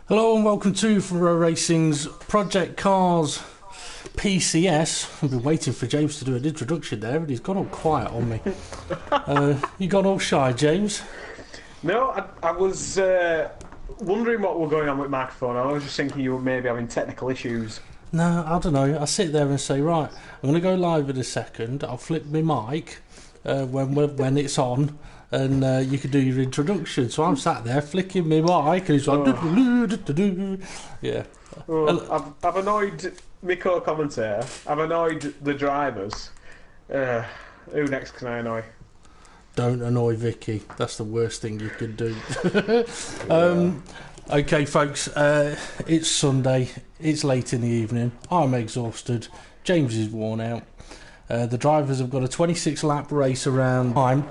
Hello and welcome to Furrow Racing's Project Cars PCS. I've been waiting for James to do an introduction there, but he's gone all quiet on me. You gone all shy, James? No, I was wondering what was going on with microphone. I was just thinking you were maybe having technical issues. No, I don't know. I sit there and say, right, I'm going to go live in a second. I'll flip my mic when it's on, and you can do your introduction. So I'm sat there flicking my mic, and he's like, yeah. Oh, I've annoyed my co-commentator. I've annoyed the drivers. Who next can I annoy? Don't annoy Vicky. That's the worst thing you could do. Okay, folks, it's Sunday. It's late in the evening. I'm exhausted. James is worn out. The drivers have got a 26-lap race around time.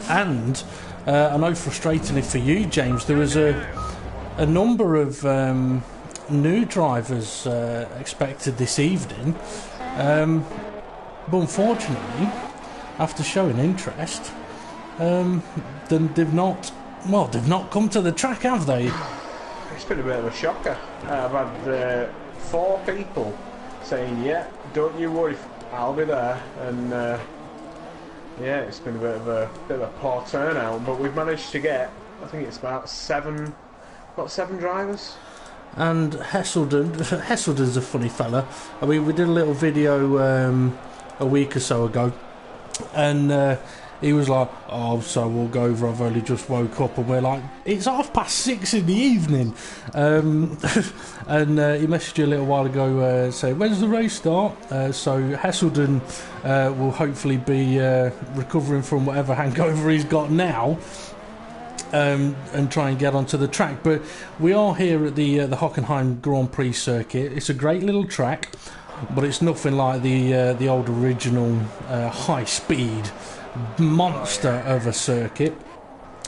And I know frustratingly for you, James, there was a number of new drivers expected this evening. But unfortunately, after showing interest, they've not come to the track, have they? It's been a bit of a shocker. I've had 4 people saying, yeah, don't you worry, I'll be there. And yeah, it's been a bit of a poor turnout, but we've managed to get, I think it's about 7 drivers. And Hesselden's a funny fella. I mean, we did a little video a week or so ago, and he was like, oh, so we'll go over, I've only just woke up, and we're like, it's 6:30 in the evening. And he messaged you a little while ago saying, when's the race start? So Hesselden will hopefully be recovering from whatever hangover he's got now, and try and get onto the track. But we are here at the Hockenheim Grand Prix circuit. It's a great little track, but it's nothing like the old original high speed monster of a circuit.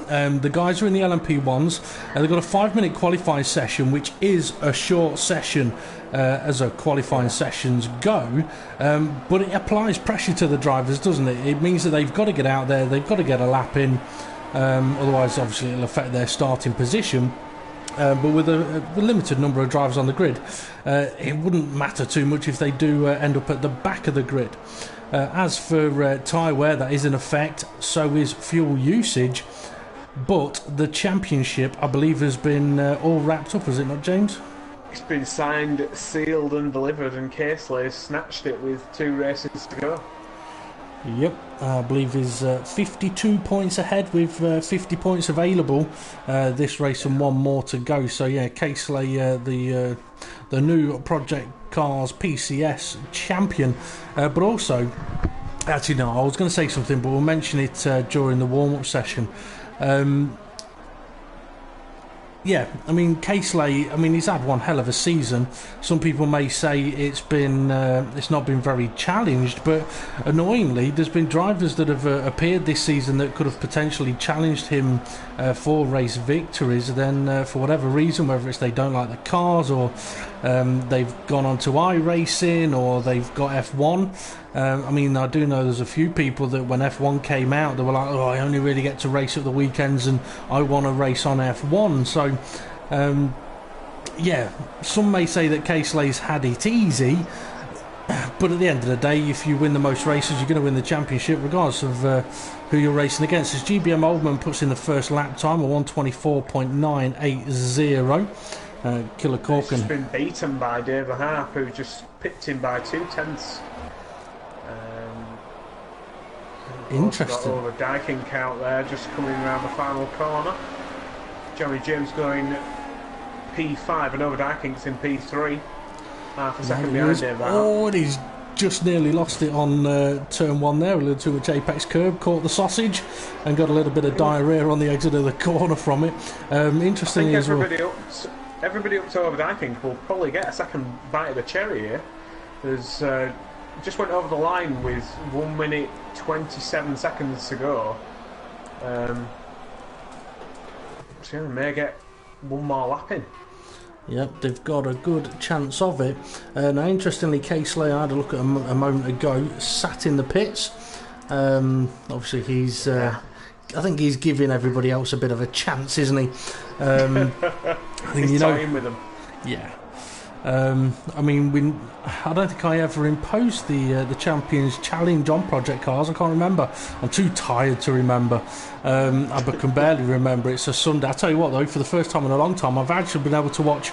The guys are in the LMP1s, and they've got a 5-minute qualifying session, which is a short session as a qualifying sessions go, but it applies pressure to the drivers, doesn't it? It means that they've got to get out there, they've got to get a lap in, otherwise obviously it'll affect their starting position. But with a limited number of drivers on the grid, it wouldn't matter too much if they do end up at the back of the grid. As for tyre wear, that is in effect, so is fuel usage. But the championship, I believe, has been all wrapped up, has it not, James? It's been signed, sealed and delivered, and Casely snatched it with 2 races to go. Yep, I believe he's 52 points ahead with 50 points available this race and 1 more to go. So yeah, Casely, the new Project Cars PCS champion, but also, actually no, I was going to say something, but we'll mention it during the warm-up session. Yeah, I mean, Casely, he's had one hell of a season. Some people may say it's not been very challenged, but annoyingly, there's been drivers that have appeared this season that could have potentially challenged him for race victories. Then, for whatever reason, whether it's they don't like the cars, or they've gone on to iRacing, or they've got F1. I do know there's a few people that when F1 came out, they were like, oh, I only really get to race at the weekends and I want to race on F1. So, yeah, some may say that Casely's had it easy, but at the end of the day, if you win the most races, you're going to win the championship regardless of who you're racing against. As GBM Oldman puts in the first lap time, a 1:24.980. Killer Corkin. He's just been beaten by David Harp, who just pipped him by 2/10. Interesting. Got over Dyking out there, just coming around the final corner. Johnny James going P5, and over Dyking's in P3. Half a second behind David Harp. Oh, and he's just nearly lost it on turn 1 there. A little too much apex curb, caught the sausage, and got a little bit of diarrhea on the exit of the corner from it. Interesting as well. Everybody up to over Dyking will probably get a second bite of the cherry here. There's just went over the line with 1 minute 27 seconds to go. So yeah, may get 1 more lap in. Yep, they've got a good chance of it. Now, interestingly, Casely, I had a look at a moment ago, sat in the pits. Obviously, I think he's giving everybody else a bit of a chance, isn't he? I think He's you know. toying with them. Yeah. I mean, I don't think I ever imposed the Champions Challenge on Project Cars. I can't remember. I'm too tired to remember. I can barely remember. It's a Sunday. I tell you what, though, for the first time in a long time, I've actually been able to watch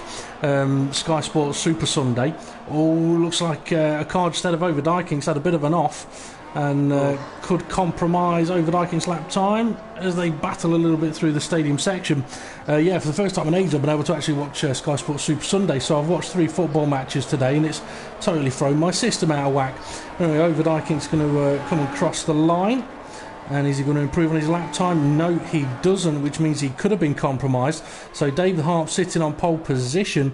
Sky Sports Super Sunday. Oh, looks like a car instead of Overdyking's had a bit of an off, and could compromise Overdyking's lap time as they battle a little bit through the stadium section. For the first time in ages I've been able to actually watch Sky Sports Super Sunday, so I've watched 3 football matches today and it's totally thrown my system out of whack. Anyway, Overdyking's going to come and cross the line, and is he going to improve on his lap time? No, he doesn't, which means he could have been compromised. So David Harp sitting on pole position.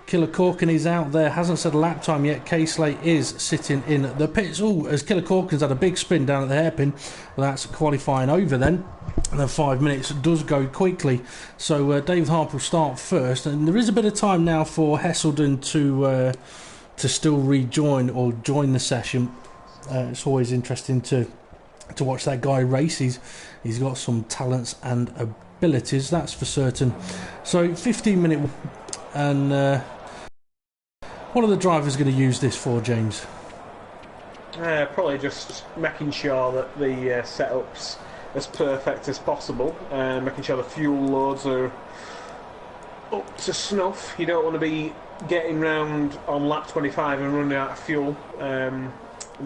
Killer Corkin is out there, hasn't said a lap time yet. K-Slate is sitting in the pits. Oh, as Killer Corkin's had a big spin down at the hairpin. Well, that's qualifying over then. And then 5 minutes does go quickly. So David Harp will start first. And there is a bit of time now for Hesselden to still rejoin or join the session. It's always interesting to watch that guy race. He's got some talents and abilities, that's for certain. So 15-minute... And what are the drivers going to use this for, James? Probably just making sure that the setup's as perfect as possible, making sure the fuel loads are up to snuff. You don't want to be getting round on lap 25 and running out of fuel. And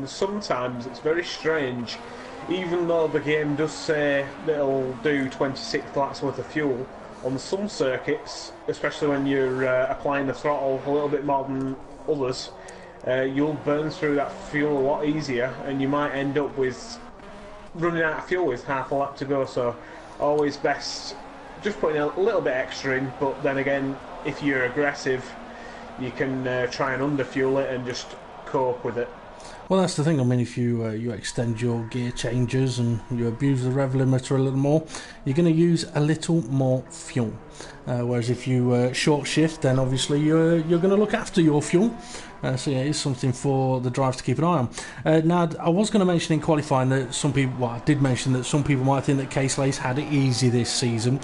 sometimes it's very strange, even though the game does say that it'll do 26 laps worth of fuel. On some circuits, especially when you're applying the throttle a little bit more than others, you'll burn through that fuel a lot easier, and you might end up with running out of fuel with half a lap to go. So always best just putting a little bit extra in, but then again, if you're aggressive, you can try and underfuel it and just cope with it. Well, that's the thing. I mean, if you extend your gear changes and you abuse the rev limiter a little more, you're going to use a little more fuel. Whereas if you short shift, then obviously you're going to look after your fuel. So yeah, it's something for the drivers to keep an eye on. Now, I was going to mention in qualifying that some people, well, I did mention that some people might think that K-Slate's had it easy this season.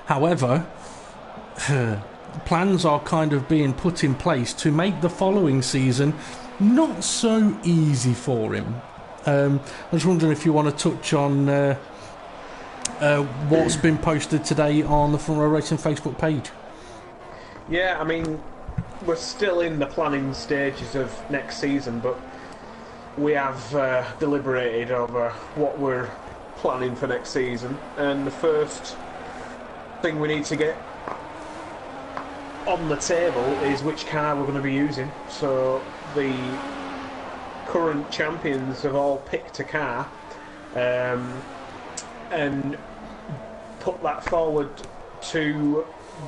However, plans are kind of being put in place to make the following season not so easy for him. I was wondering if you want to touch on what's been posted today on the Front Row Racing Facebook page. Yeah, I mean, we're still in the planning stages of next season, but we have deliberated over what we're planning for next season, and the first thing we need to get on the table is which car we're going to be using. So the current champions have all picked a car and put that forward to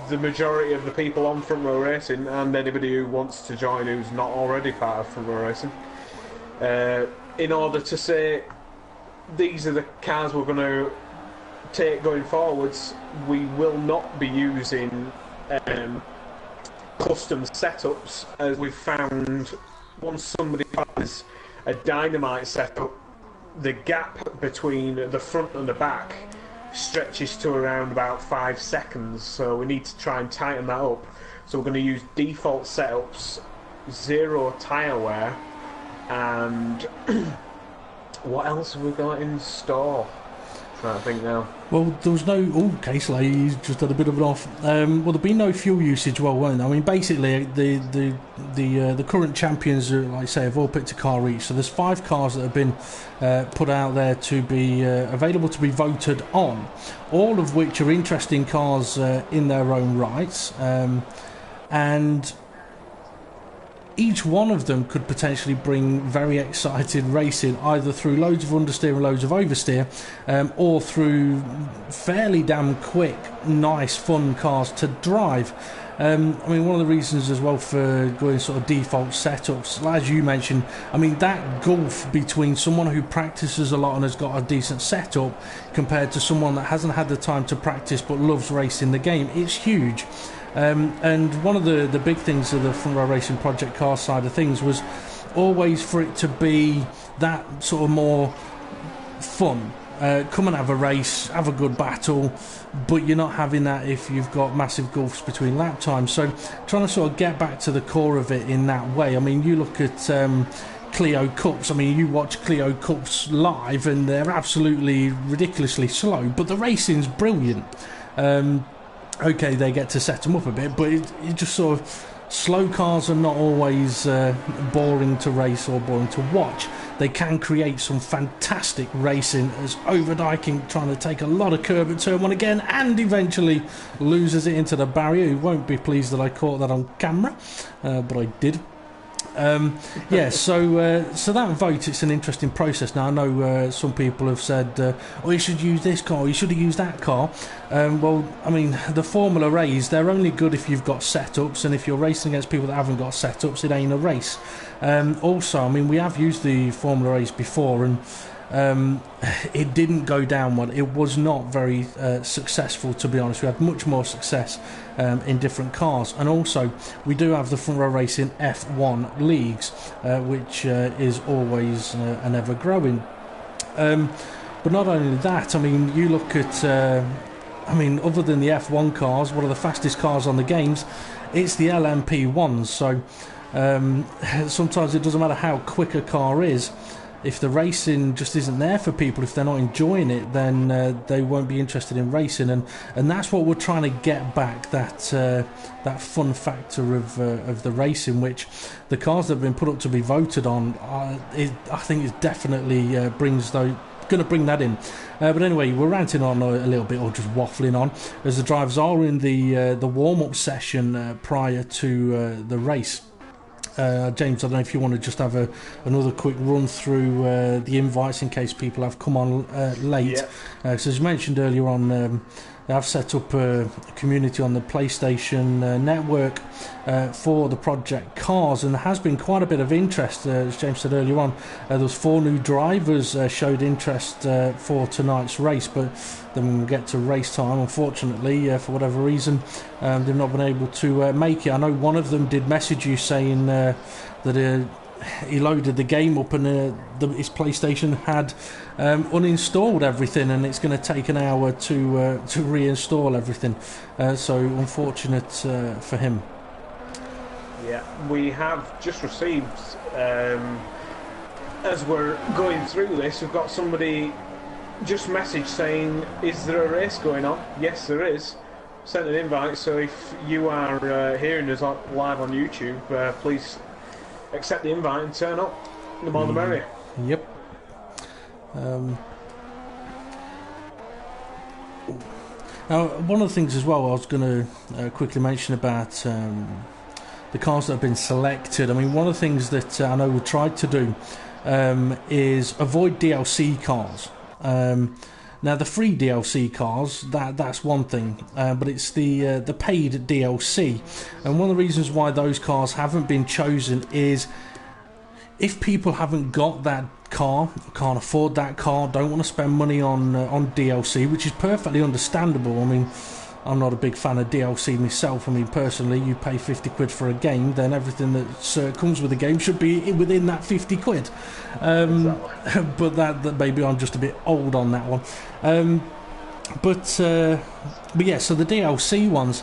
the majority of the people on Front Row Racing and anybody who wants to join who's not already part of Front Row Racing, in order to say these are the cars we're going to take going forwards. We will not be using custom setups, as we've found once somebody has a dynamite setup, the gap between the front and the back stretches to around about 5 seconds, so we need to try and tighten that up. So we're going to use default setups, 0 tyre wear, and what else have we got in store? I think now. Well, there was no. Oh, K-Slate, he's just had a bit of an off. Well, there'll be no fuel usage. Well, won't there? I mean, basically, the current champions, like I say, have all picked a car each. So there's 5 cars that have been put out there to be available to be voted on, all of which are interesting cars in their own rights, and each one of them could potentially bring very excited racing, either through loads of understeer and loads of oversteer, or through fairly damn quick, nice, fun cars to drive. I mean, one of the reasons as well for going sort of default setups, as you mentioned, I mean, that gulf between someone who practices a lot and has got a decent setup compared to someone that hasn't had the time to practice but loves racing the game, it's huge. And one of the big things of the Front Row Racing Project car side of things was always for it to be that sort of more fun, come and have a race, have a good battle, but you're not having that if you've got massive gulfs between lap times. So trying to sort of get back to the core of it in that way. I mean, you look at Clio Cups. I mean, you watch Clio Cups live and they're absolutely ridiculously slow, but the racing's brilliant. Okay, they get to set them up a bit, but it just sort of... Slow cars are not always boring to race or boring to watch. They can create some fantastic racing, as Overdyking trying to take a lot of curb at turn one again and eventually loses it into the barrier. He won't be pleased that I caught that on camera, but I did. Yeah, so that vote, it's an interesting process. Now I know some people have said, oh, you should use this car, you should have used that car. Well, I mean, the Formula A's, they're only good if you've got setups, and if you're racing against people that haven't got setups, it ain't a race. Also, I mean, we have used the Formula A's before, and it didn't go down well. It was not very successful, to be honest. We had much more success in different cars, and also we do have the front row racing F1 leagues, which is always and ever growing. But not only that, I mean, you look at I mean, other than the F1 cars, one of the fastest cars on the games, it's the LMP1s. So sometimes it doesn't matter how quick a car is. If the racing just isn't there for people, if they're not enjoying it, then they won't be interested in racing, and that's what we're trying to get back, that fun factor of the racing, which the cars that have been put up to be voted on, I think it definitely going to bring that in. But anyway, we're ranting on a little bit, or just waffling on, as the drivers are in the warm-up session prior to the race. James, I don't know if you want to just have another quick run through the invites in case people have come on late. Yeah. So as mentioned earlier on, I've set up a community on the PlayStation Network for the Project Cars, and there has been quite a bit of interest. As James said earlier on, there was 4 new drivers showed interest for tonight's race, but then when we get to race time, unfortunately, for whatever reason, they've not been able to make it. I know one of them did message you saying that he loaded the game up and his PlayStation had uninstalled everything, and it's going to take an hour to reinstall everything. So unfortunate for him. Yeah, we have just received, as we're going through this, we've got somebody just messaged saying, is there a race going on? Yes, there is. Sent an invite, so if you are hearing us live on YouTube, please accept the invite and turn up. The more the merrier. Yep. Now, one of the things as well I was going to quickly mention about the cars that have been selected. I mean, one of the things that I know we tried to do is avoid DLC cars. Now, the free DLC cars, that's one thing, but it's the paid DLC. And one of the reasons why those cars haven't been chosen is if people haven't got that car, can't afford that car, don't want to spend money on DLC, which is perfectly understandable. I mean, I'm not a big fan of DLC myself. I mean, personally, you pay 50 quid for a game, then everything that comes with the game should be within that 50 quid. Exactly. But that maybe I'm just a bit old on that one. But yeah, so the DLC ones,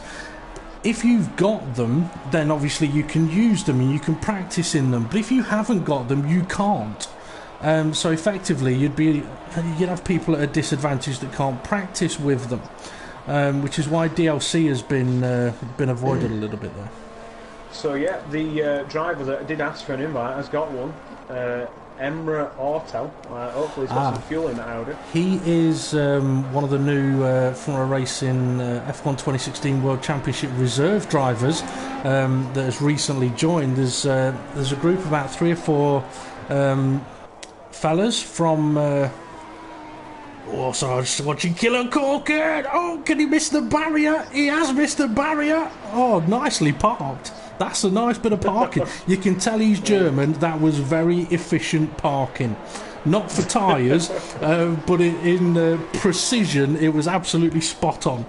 if you've got them, then obviously you can use them and you can practice in them. But if you haven't got them, you can't. So effectively, you'd have people at a disadvantage that can't practice with them. Which is why DLC has been avoided a little bit there. So yeah, the driver that did ask for an invite has got one. Emra Auto. Hopefully he's got some fuel in that Audi. He is one of the new front row racing F1 2016 World Championship reserve drivers that has recently joined. There's a group of about 3 or 4 fellas from. Oh, so I was just watching Killer Corker. Oh, can he miss the barrier? He has missed the barrier. Oh, nicely parked. That's a nice bit of parking. You can tell he's German. That was very efficient parking. Not for tyres, but in precision, it was absolutely spot on.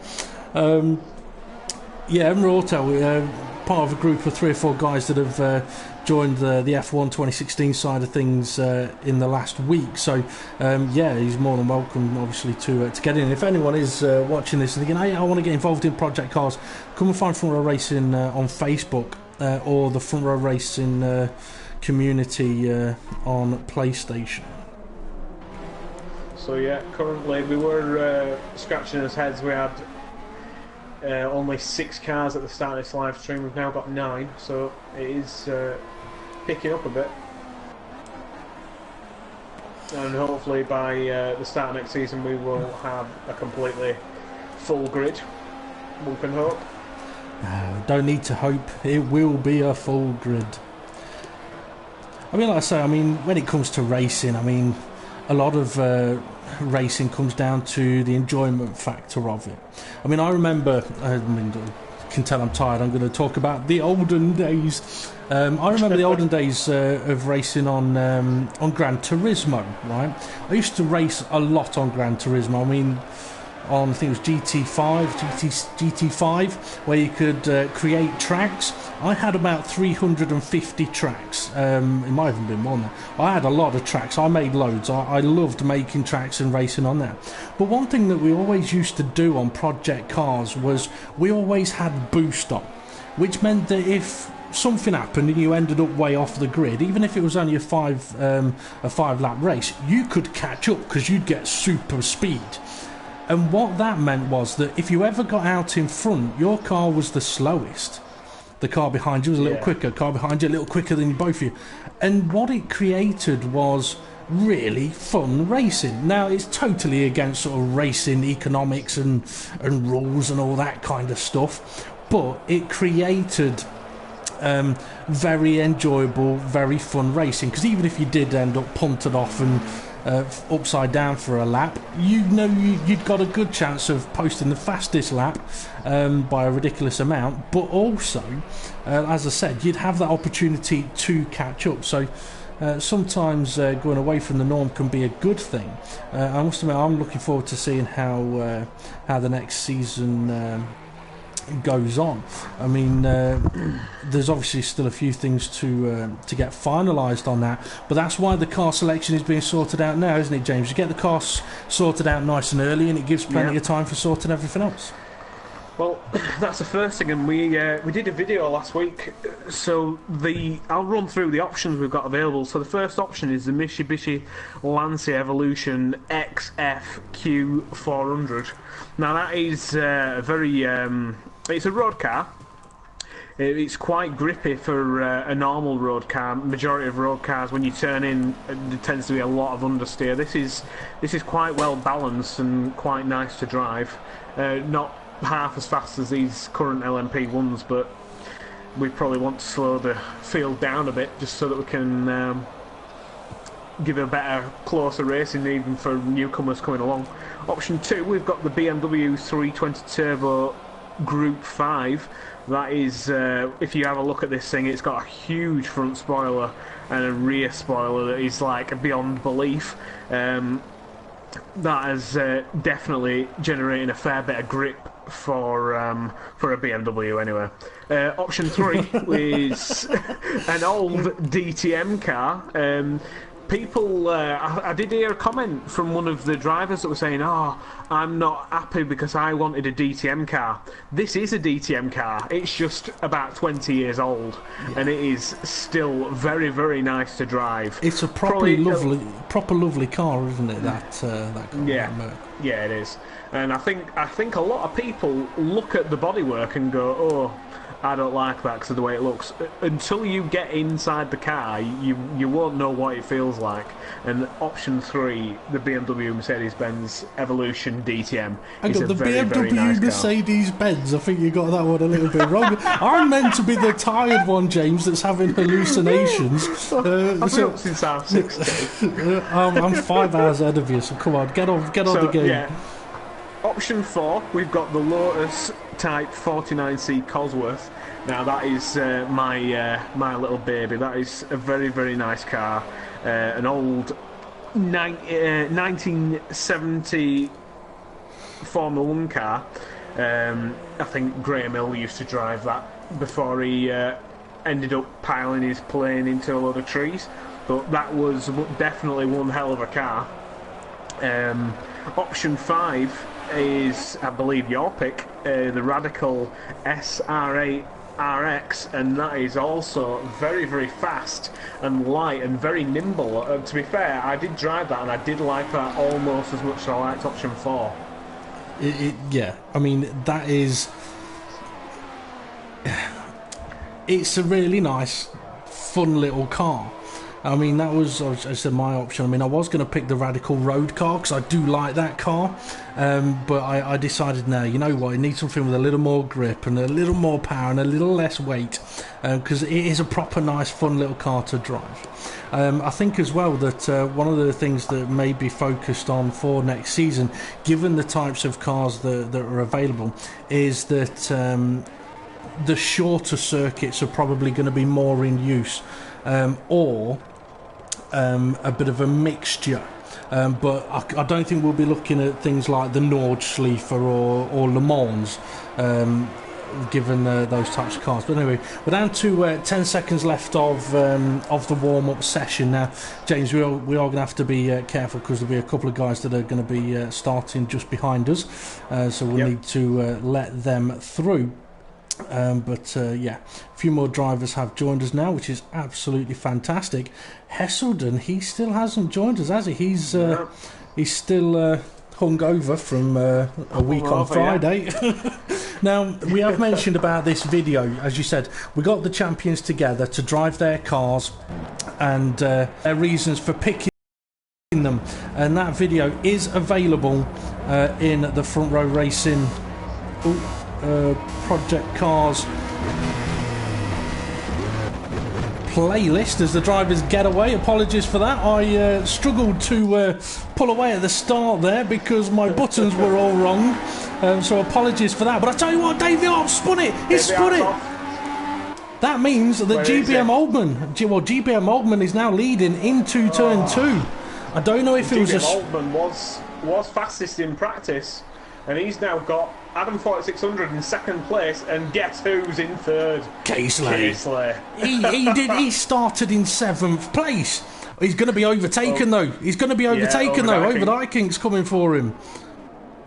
Yeah, Emra Auto, part of a group of 3 or 4 guys that have joined the F1 2016 side of things in the last week. So yeah, he's more than welcome, obviously, to get in. If anyone is watching this and thinking, hey, I want to get involved in Project Cars, come and find Front Row Racing on Facebook or the Front Row Racing community on PlayStation. So yeah, currently we were scratching his heads. We had only 6 cars at the start of this live stream. We've now got 9, so it is picking up a bit. And hopefully by the start of next season we will have a completely full grid. We can hope. Don't need to hope. It will be a full grid. I mean, like I say, I mean, when it comes to racing, I mean, a lot of racing comes down to the enjoyment factor of it. I mean, I remember, you can tell I'm tired, I'm going to talk about the olden days. I remember the olden days of racing on Gran Turismo, right? I used to race a lot on Gran Turismo. I mean, on, I think it was GT5, where you could create tracks. I had about 350 tracks. It might have even been more than that. I had a lot of tracks. I made loads. I loved making tracks and racing on that. But one thing that we always used to do on Project Cars was we always had boost on, which meant that if something happened and you ended up way off the grid, even if it was only a 5-lap race, you could catch up because you'd get super speed. And what that meant was that if you ever got out in front, your car was the slowest. The car behind you was a little quicker, car behind you a little quicker than both of you. And what it created was really fun racing. Now, it's totally against sort of racing economics and rules and all that kind of stuff, but it created very enjoyable, very fun racing, because even if you did end up punted off and upside down for a lap, you know you'd got a good chance of posting the fastest lap by a ridiculous amount, but also, as I said, you'd have that opportunity to catch up. So sometimes going away from the norm can be a good thing. I must admit, I'm looking forward to seeing how the next season goes on. I mean, there's obviously still a few things to get finalised on that, but that's why the car selection is being sorted out now, isn't it, James? You get the cars sorted out nice and early, and it gives plenty of time for sorting everything else. Well, that's the first thing, and we did a video last week. So I'll run through the options we've got available. So the first option is the Mitsubishi Lancia Evolution XFQ400. Now that is it's a road car. It's quite grippy for a normal road car. Majority of road cars, when you turn in, there tends to be a lot of understeer. This is quite well balanced and quite nice to drive. Not half as fast as these current LMP1s, but we probably want to slow the field down a bit just so that we can give a better, closer racing even for newcomers coming along. Option 2, we've got the BMW 320 Turbo Group 5. That is, if you have a look at this thing, it's got a huge front spoiler and a rear spoiler that is like beyond belief. That is definitely generating a fair bit of grip for a BMW anyway. Option 3 is an old DTM car. People, I did hear a comment from one of the drivers that was saying, "Oh, I'm not happy because I wanted a DTM car." This is a DTM car. It's just about 20 years old, and it is still very, very nice to drive. It's a proper lovely car, isn't it? That car. Yeah, it is. And I think a lot of people look at the bodywork and go, "Oh, I don't like that because of the way it looks." Until you get inside the car, you won't know what it feels like. And option 3, the BMW Mercedes-Benz Evolution DTM, is a very, very nice car. Mercedes-Benz, I think you got that one a little bit wrong. I'm meant to be the tired one, James, that's having hallucinations. I've been up since I was 16. I'm 5 hours ahead of you, so come on, get on the game. Yeah. Option 4, we've got the Lotus Type 49C Cosworth. Now that is my little baby. That is a very, very nice car. An old 1970 Formula 1 car. I think Graham Hill used to drive that before he ended up piling his plane into a load of trees. But that was definitely one hell of a car. Option 5 is, I believe, your pick, the Radical SR8 RX, and that is also very, very fast and light and very nimble. To be fair, I did drive that and I did like that almost as much as I liked Option 4. Yeah, I mean, that is... It's a really nice, fun little car. I mean, that was, as I said, my option. I mean, I was going to pick the Radical Road car because I do like that car. But I decided, no, you know what? It needs something with a little more grip and a little more power and a little less weight, because it is a proper nice, fun little car to drive. I think as well that one of the things that may be focused on for next season, given the types of cars that are available, is that the shorter circuits are probably going to be more in use, or a bit of a mixture. But I don't think we'll be looking at things like the Nordschleifer or Le Mans, given those types of cars. But anyway, we're down to 10 seconds left of the warm-up session now. James, we are going to have to be careful because there'll be a couple of guys that are going to be starting just behind us, so we'll need to let them through. Yeah, a few more drivers have joined us now, which is absolutely fantastic. Hesselden, he still hasn't joined us, has he? He's still hungover from a week on Friday. Yeah. Now, we have mentioned about this video, as you said. We got the champions together to drive their cars and their reasons for picking them, and that video is available in the Front Row Racing Project Cars playlist as the drivers get away. Apologies for that. I struggled to pull away at the start there because my buttons were all wrong, so apologies for that. But I tell you what, Dave the Arp spun it. He spun it. That means that GBM Oldman is now leading into turn 2. I don't know if it was Oldman was fastest in practice, and he's now got Adam 4600 in second place, and guess who's in third? Casely. He started in 7th place. He's going to be overtaken though. He's going to be overtaken though. Overdijking's coming for him.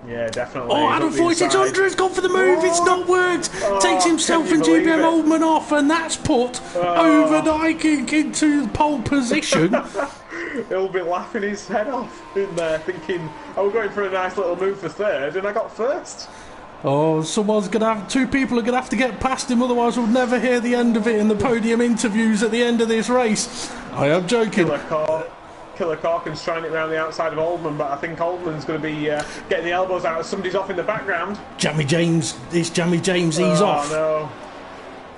Yeah, definitely. Oh, Adam 4600 has gone for the move. It's not worked. Takes himself and GBM Oldman off, and that's put Overdiking into pole position. He'll be laughing his head off in there, thinking, "Oh, we're going for a nice little move for third, and I got first." Oh, two people are going to have to get past him, otherwise we'll never hear the end of it in the podium interviews at the end of this race. I am joking. Killer Corkin's trying it around the outside of Oldman, but I think Oldman's going to be getting the elbows out as somebody's off in the background. Jammy James, he's off. Oh no.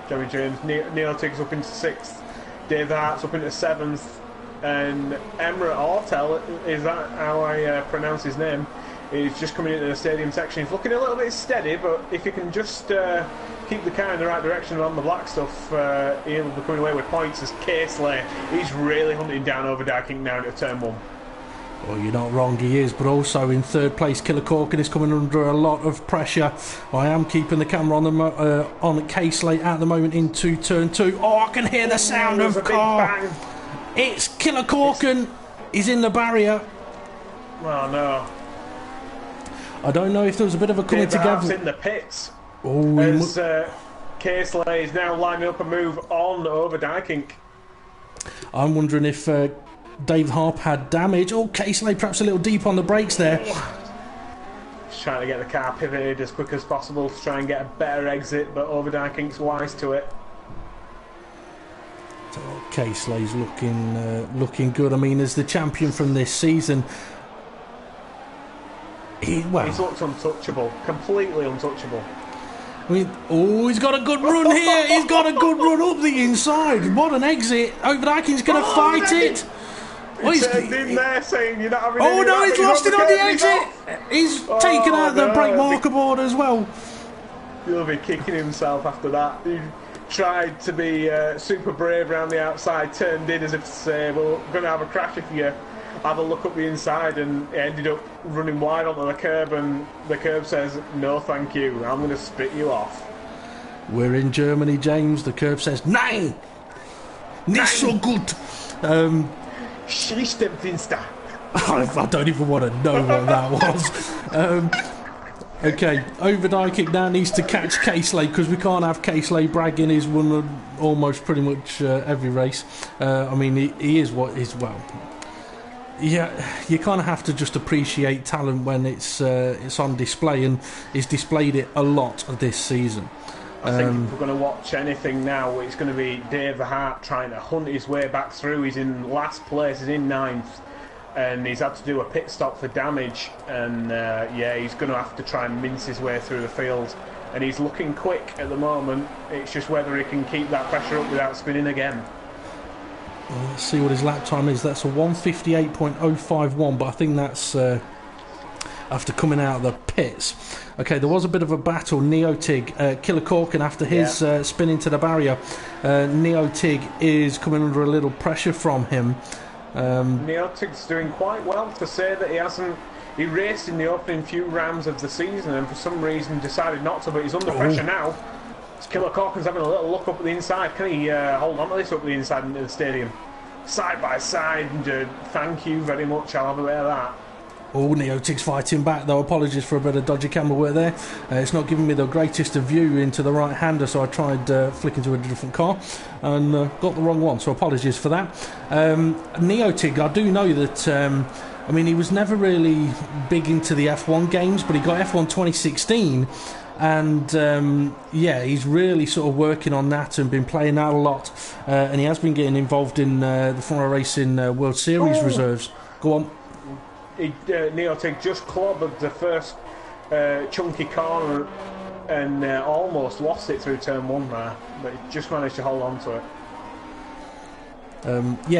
Jammy James, Neil Tiggs up into 6th, Dave Hart's up into 7th, and Emra Ortel, is that how I pronounce his name? He's just coming into the stadium section. He's looking a little bit steady, but if he can just keep the car in the right direction on the black stuff, he'll be coming away with points as Casely. He's really hunting down Overdiking now into turn 1. Well, you're not wrong, he is, but also in 3rd place, Killer Corkin is coming under a lot of pressure. I am keeping the camera on Casely at the moment into turn 2. Oh, I can hear the sound of car. It's Killer Corkin. He's in the barrier. Oh no. I don't know if there was a bit of a coming together. in the pits. Oh, as Casely is now lining up a move on Overdiking. I'm wondering if Dave Harp had damage. Oh, Casely perhaps a little deep on the brakes there. Just trying to get the car pivoted as quick as possible to try and get a better exit, but Overdiking's wise to it. Casely's looking good. I mean, as the champion from this season, he's looked untouchable, completely untouchable. I mean, he's got a good run here. He's got a good run up the inside. What an exit! Overdiking's going to fight it. He's in there saying you're not having Oh no, he's lost it on the exit. He's taken out the brake marker board as well. He'll be kicking himself after that. He tried to be super brave around the outside, turned in as if to say, well, we're going to have a crash if you have a look up the inside, and ended up running wide onto the curb, and the curb says, no thank you, I'm going to spit you off. We're in Germany, James. The curb says, Nein! Nicht so gut! Schlichtenfinster. I don't even want to know what that was. Okay, Overdyke now needs to catch Casely because we can't have Casely bragging. He's won almost pretty much every race. I mean, he is what is, well. Yeah, you kind of have to just appreciate talent when it's on display, and he's displayed it a lot this season. I think if we're going to watch anything now, it's going to be Dave the Hart trying to hunt his way back through. He's in last place, he's in 9th, and he's had to do a pit stop for damage, and he's going to have to try and mince his way through the field, and he's looking quick at the moment. It's just whether he can keep that pressure up without spinning again. Well, let's see what his lap time is. That's a 1:58.051, but I think that's after coming out of the pits. Okay, there was a bit of a battle. Neotig, Killer Corkin, after his spin into the barrier. Neotig is coming under a little pressure from him. Neotig's doing quite well to say that he raced in the opening few rounds of the season and for some reason decided not to, but he's under pressure now. Killer Corkin's having a little look up at the inside. Can he hold on to this up the inside into the stadium? Side by side, thank you very much, I'll have a bit of that. Oh, Neotig's fighting back though. Apologies for a bit of dodgy camera work there. It's not giving me the greatest of view into the right-hander, so I tried flicking to a different car and got the wrong one, so apologies for that. Neotig, I do know that, I mean, he was never really big into the F1 games, but he got F1 2016, and he's really sort of working on that and been playing that a lot, and he has been getting involved in the Formula Racing World Series reserves. Go on. Neotig just clobbered the first chunky corner and almost lost it through turn 1 there, but he just managed to hold on to it.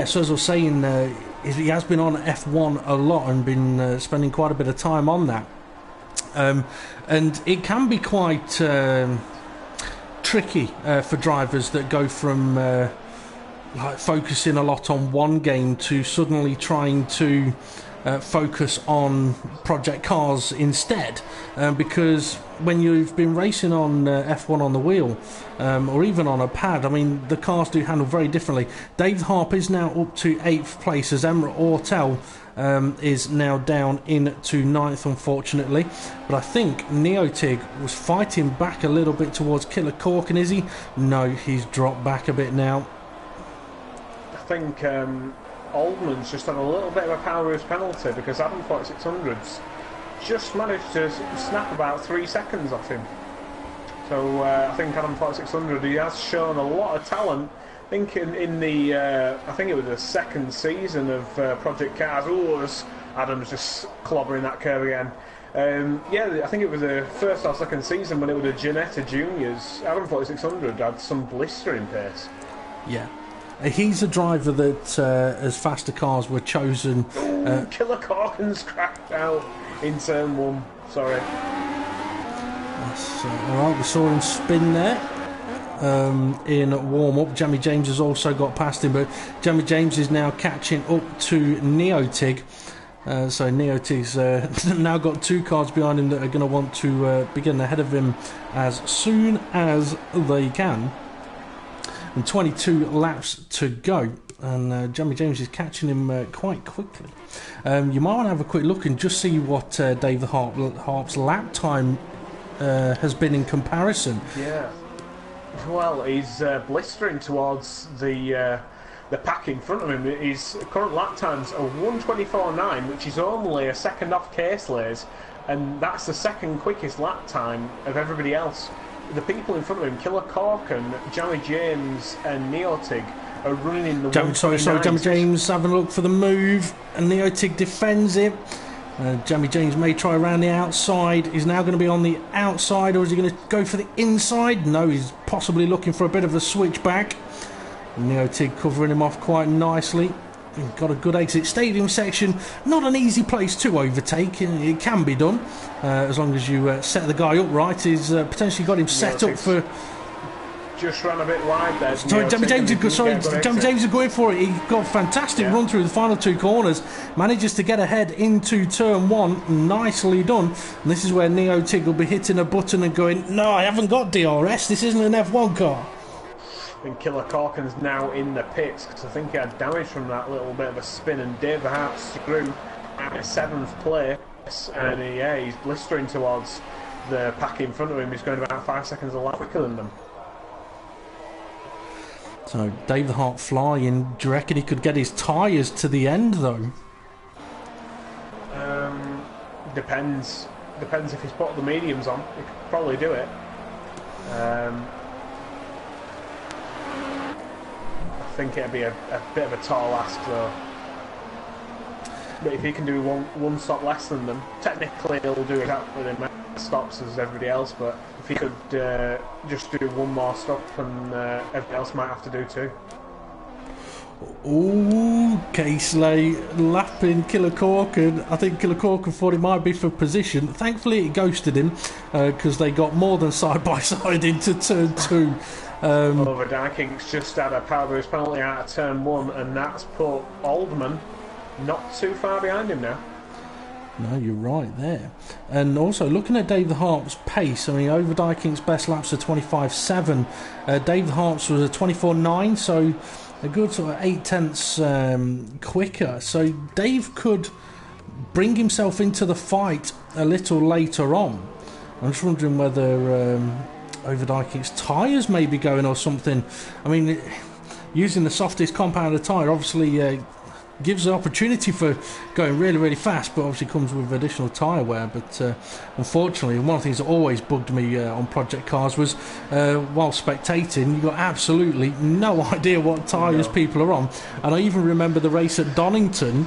So as I was saying, he has been on F1 a lot and been spending quite a bit of time on that. And it can be quite tricky for drivers that go from like focusing a lot on one game to suddenly trying to focus on project cars instead, because when you've been racing on F1 on the wheel or even on a pad, I mean, the cars do handle very differently. Dave Harp is now up to 8th place as Emra Ortel is now down into 9th, unfortunately. But I think Neotig was fighting back a little bit towards Killer Corkin, is he? No, he's dropped back a bit now. I think Oldman's just had a little bit of a power boost penalty because Adam 4600's just managed to snap about 3 seconds off him. So I think Adam 4600, he has shown a lot of talent. I think in the I think it was the second season of Project Cars. Adam's just clobbering that curve again. I think it was the first or second season when it was the Ginetta Juniors. Adam 4600 had some blistering pace. Yeah. He's a driver that, as faster cars were chosen... Killer Corkin's cracked out in turn 1. Sorry. That's alright, we saw him spin there in warm-up. Jamie James has also got past him, but Jamie James is now catching up to Neotig. So Neotig's now got 2 cars behind him that are going to want to begin ahead of him as soon as they can. And 22 laps to go, and Jamie James is catching him quite quickly. You might want to have a quick look and just see what Dave the Harp's lap time has been in comparison. Yeah. Well, he's blistering towards the pack in front of him. His current lap time's a 1:24.9, which is only a second off Casely's, and that's the second quickest lap time of everybody else. The people in front of him, Killer Corkin, Jamie James and Neotig, are running in the Jamie James having a look for the move, and Neotig defends it. Jamie James may try around the outside. He's now going to be on the outside, or is he going to go for the inside? No, he's possibly looking for a bit of a switchback. Neotig covering him off quite nicely. He's got a good exit. Stadium section, not an easy place to overtake. It can be done as long as you set the guy up right. He's potentially got him set up for... just ran a bit wide there. Sorry, Jamie James is going for it. He got a fantastic run through the final two corners. Manages to get ahead into turn one. Nicely done. And this is where Neo Tig will be hitting a button and going, no, I haven't got DRS. This isn't an F1 car. I think Killer Corkin's now in the pits because I think he had damage from that little bit of a spin, and Dave the Heart screw at 7th place, and he's blistering towards the pack in front of him. He's going about 5 seconds a lap quicker than them. So Dave the Heart flying. Do you reckon he could get his tyres to the end though? Depends if he's put the mediums on. He could probably do it. I think it'd be a bit of a tall ask though. But if he can do one stop less than them, technically he'll do exactly the amount of stops as everybody else, but if he could just do one more stop, and everybody else might have to do two. Ooh, Casely lapping Killer Corkin. I think Killer Corkin thought it might be for position. Thankfully it ghosted him because they got more than side by side into turn two. Overdyking's just had a power boost penalty out of turn one, and that's put Oldman not too far behind him now. No, you're right there. And also looking at Dave the Harp's pace, I mean, Overdyking's best laps are 25.7. Dave the Harp's was a 24.9, so a good sort of 8/10 quicker. So Dave could bring himself into the fight a little later on. I'm just wondering whether Overdyking's tyres may be going or something. I mean, using the softest compounded tyre obviously gives the opportunity for going really, really fast, but obviously comes with additional tyre wear. But unfortunately, one of the things that always bugged me on project cars was while spectating, you got absolutely no idea what tyres people are on. And I even remember the race at Donington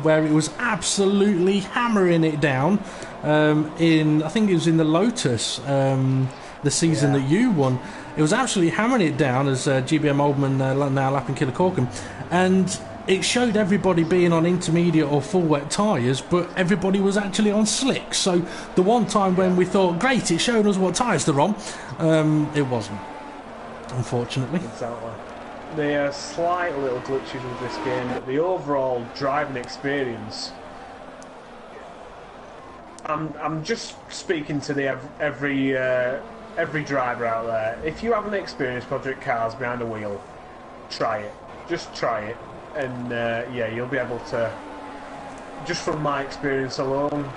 where it was absolutely hammering it down I think it was in the Lotus the season that you won. It was absolutely hammering it down as GBM Oldman now lapping Killer Corkin, and it showed everybody being on intermediate or full wet tyres, but everybody was actually on slicks. So the one time when we thought, great, it showed us what tyres they're on, it wasn't, unfortunately. Exactly. There are slight little glitches with this game, but the overall driving experience, I'm just speaking to every driver out there. If you haven't experienced project cars behind a wheel, try it. Just try it, and you'll be able to. Just from my experience alone,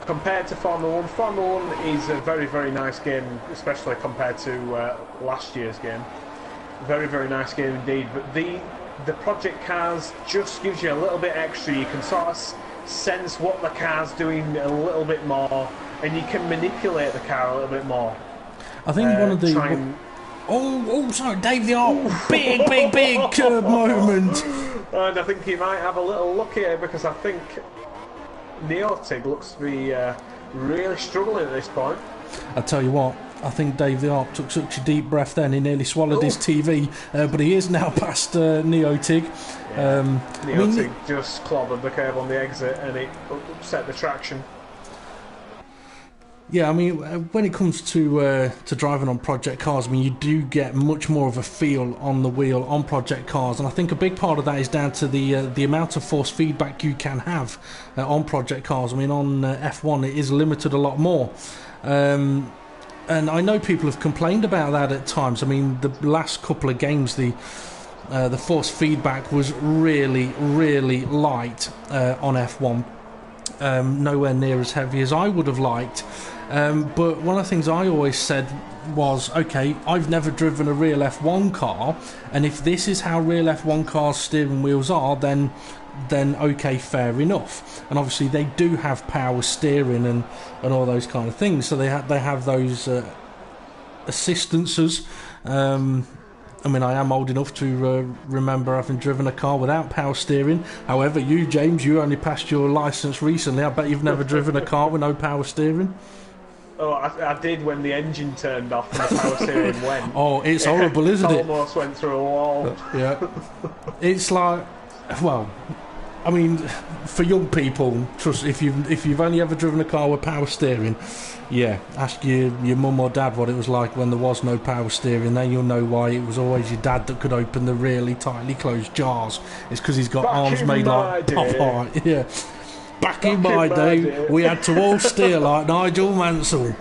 compared to Formula 1, Formula 1 is a very, very nice game, especially compared to last year's game. Very, very nice game indeed. But the project cars just gives you a little bit extra. You can sort of sense what the car's doing a little bit more, and you can manipulate the car a little bit more. I think one of the... sorry, Dave the Art. Big curb moment. And I think he might have a little luck here, because I think Neotig looks to be really struggling at this point. I tell you what, I think Dave the Art took such a deep breath then he nearly swallowed his TV, but he is now past Neotig. Neotig just clobbered the curb on the exit and it upset the traction. Yeah, I mean, when it comes to driving on project cars, I mean, you do get much more of a feel on the wheel on project cars, and I think a big part of that is down to the amount of force feedback you can have on project cars. I mean, on F1 it is limited a lot more. And I know people have complained about that at times. I mean, the last couple of games, the force feedback was really, really light on F1. Nowhere near as heavy as I would have liked. But one of the things I always said was, okay, I've never driven a real F1 car, and if this is how real F1 cars' steering wheels are, then okay, fair enough. And obviously they do have power steering and all those kind of things, so they have those assistances. I mean, I am old enough to remember having driven a car without power steering. However, you, James, you only passed your licence recently. I bet you've never driven a car with no power steering. Oh, I did when the engine turned off and the power steering went. Oh, it's horrible, isn't it? Almost went through a wall. Yeah. It's like, well, I mean, for young people, trust if you've only ever driven a car with power steering, yeah, ask your mum or dad what it was like when there was no power steering. Then you'll know why it was always your dad that could open the really tightly closed jars. It's because he's got arms made like Popeye. Yeah. Back in my day, we had to all steer like Nigel Mansell.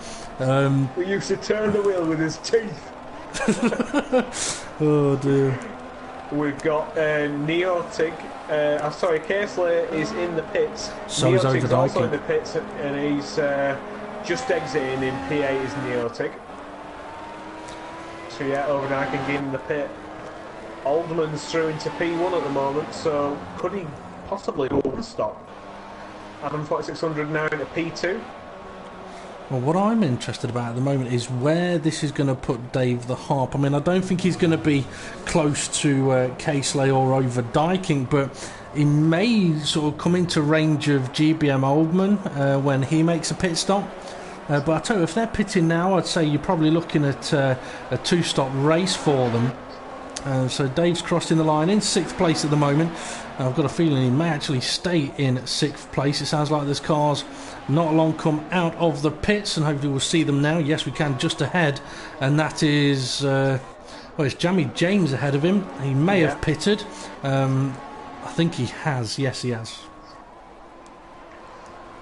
We used to turn the wheel with his teeth. Oh dear. We've got Neotig. Sorry, Casely is in the pits. So is Neotig's also in the pits, and he's just exiting in P8 is Neotig. So yeah, Overdyking in the pit. Oldman's through into P1 at the moment, so could he possibly go one stop? Adam 4600 now into P2. Well, what I'm interested about at the moment is where this is going to put Dave the Harp. I mean, I don't think he's going to be close to Casely or Overdyking, but he may sort of come into range of GBM Oldman when he makes a pit stop. But I tell you, if they're pitting now, I'd say you're probably looking at a two-stop race for them. So Dave's crossing the line in 6th place at the moment. I've got a feeling he may actually stay in 6th place. It sounds like there's cars not long come out of the pits, and hopefully we'll see them now. Yes, we can, just ahead, and that is it's Jamie James ahead of him. He may have pitted. I think he has. Yes, he has.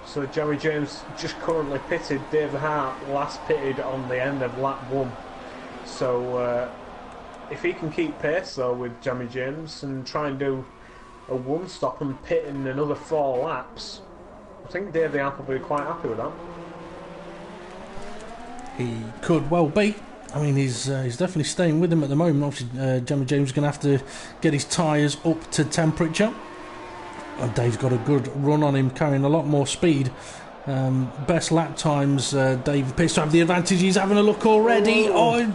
So Jamie James just currently pitted. Dave the Hart last pitted on the end of lap 1. So if he can keep pace though with Jamie James and try and do a one stop and pit in another 4 laps, I think Dave the Hart will be quite happy with that. He could well be. I mean, he's definitely staying with him at the moment. Obviously, Jamie James is going to have to get his tyres up to temperature. And Dave's got a good run on him, carrying a lot more speed. Best lap times, Dave appears to have the advantage. He's having a look already. Oh,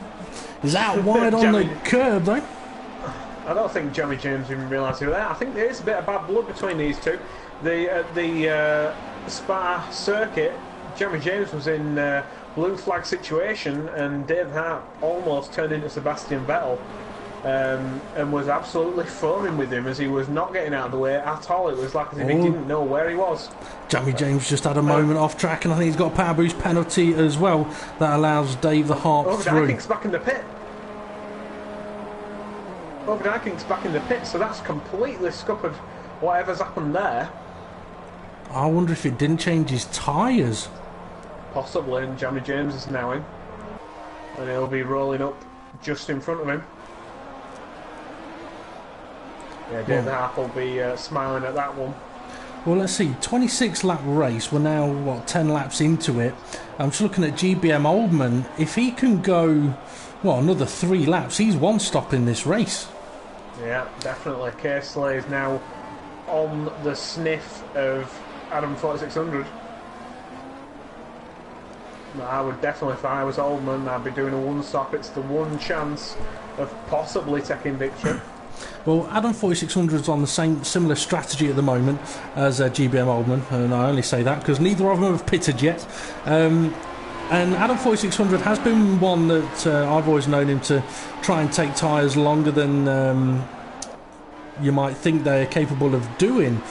he's out wide on the curb, though. I don't think Jamie James even realised he was there. I think there is a bit of bad blood between these two. The Spa circuit, Jamie James was in blue flag situation, and Dave Hart almost turned into Sebastian Vettel. And was absolutely foaming with him as he was not getting out of the way at all. It was like as if he didn't know where he was. Jamie James just had a moment off track, and I think he's got a power boost penalty as well that allows Dave the Harp through. Overdyking's back in the pit. Overdyking's back in the pit, so that's completely scuppered whatever's happened there. I wonder if it didn't change his tyres. Possibly, and Jamie James is now in. And he'll be rolling up just in front of him. Yeah, Dave the Harp will be smiling at that one. Well, let's see, 26 lap race, we're now, 10 laps into it. I'm just looking at GBM Oldman. If he can go, another 3 laps, he's one stop in this race. Yeah, definitely. Casely is now on the sniff of Adam 4600. I would definitely, if I was Oldman, I'd be doing a one stop. It's the one chance of possibly taking victory. Well, Adam 4600 is on the similar strategy at the moment as GBM Oldman, and I only say that because neither of them have pitted yet. And Adam 4600 has been one that I've always known him to try and take tyres longer than you might think they're capable of doing.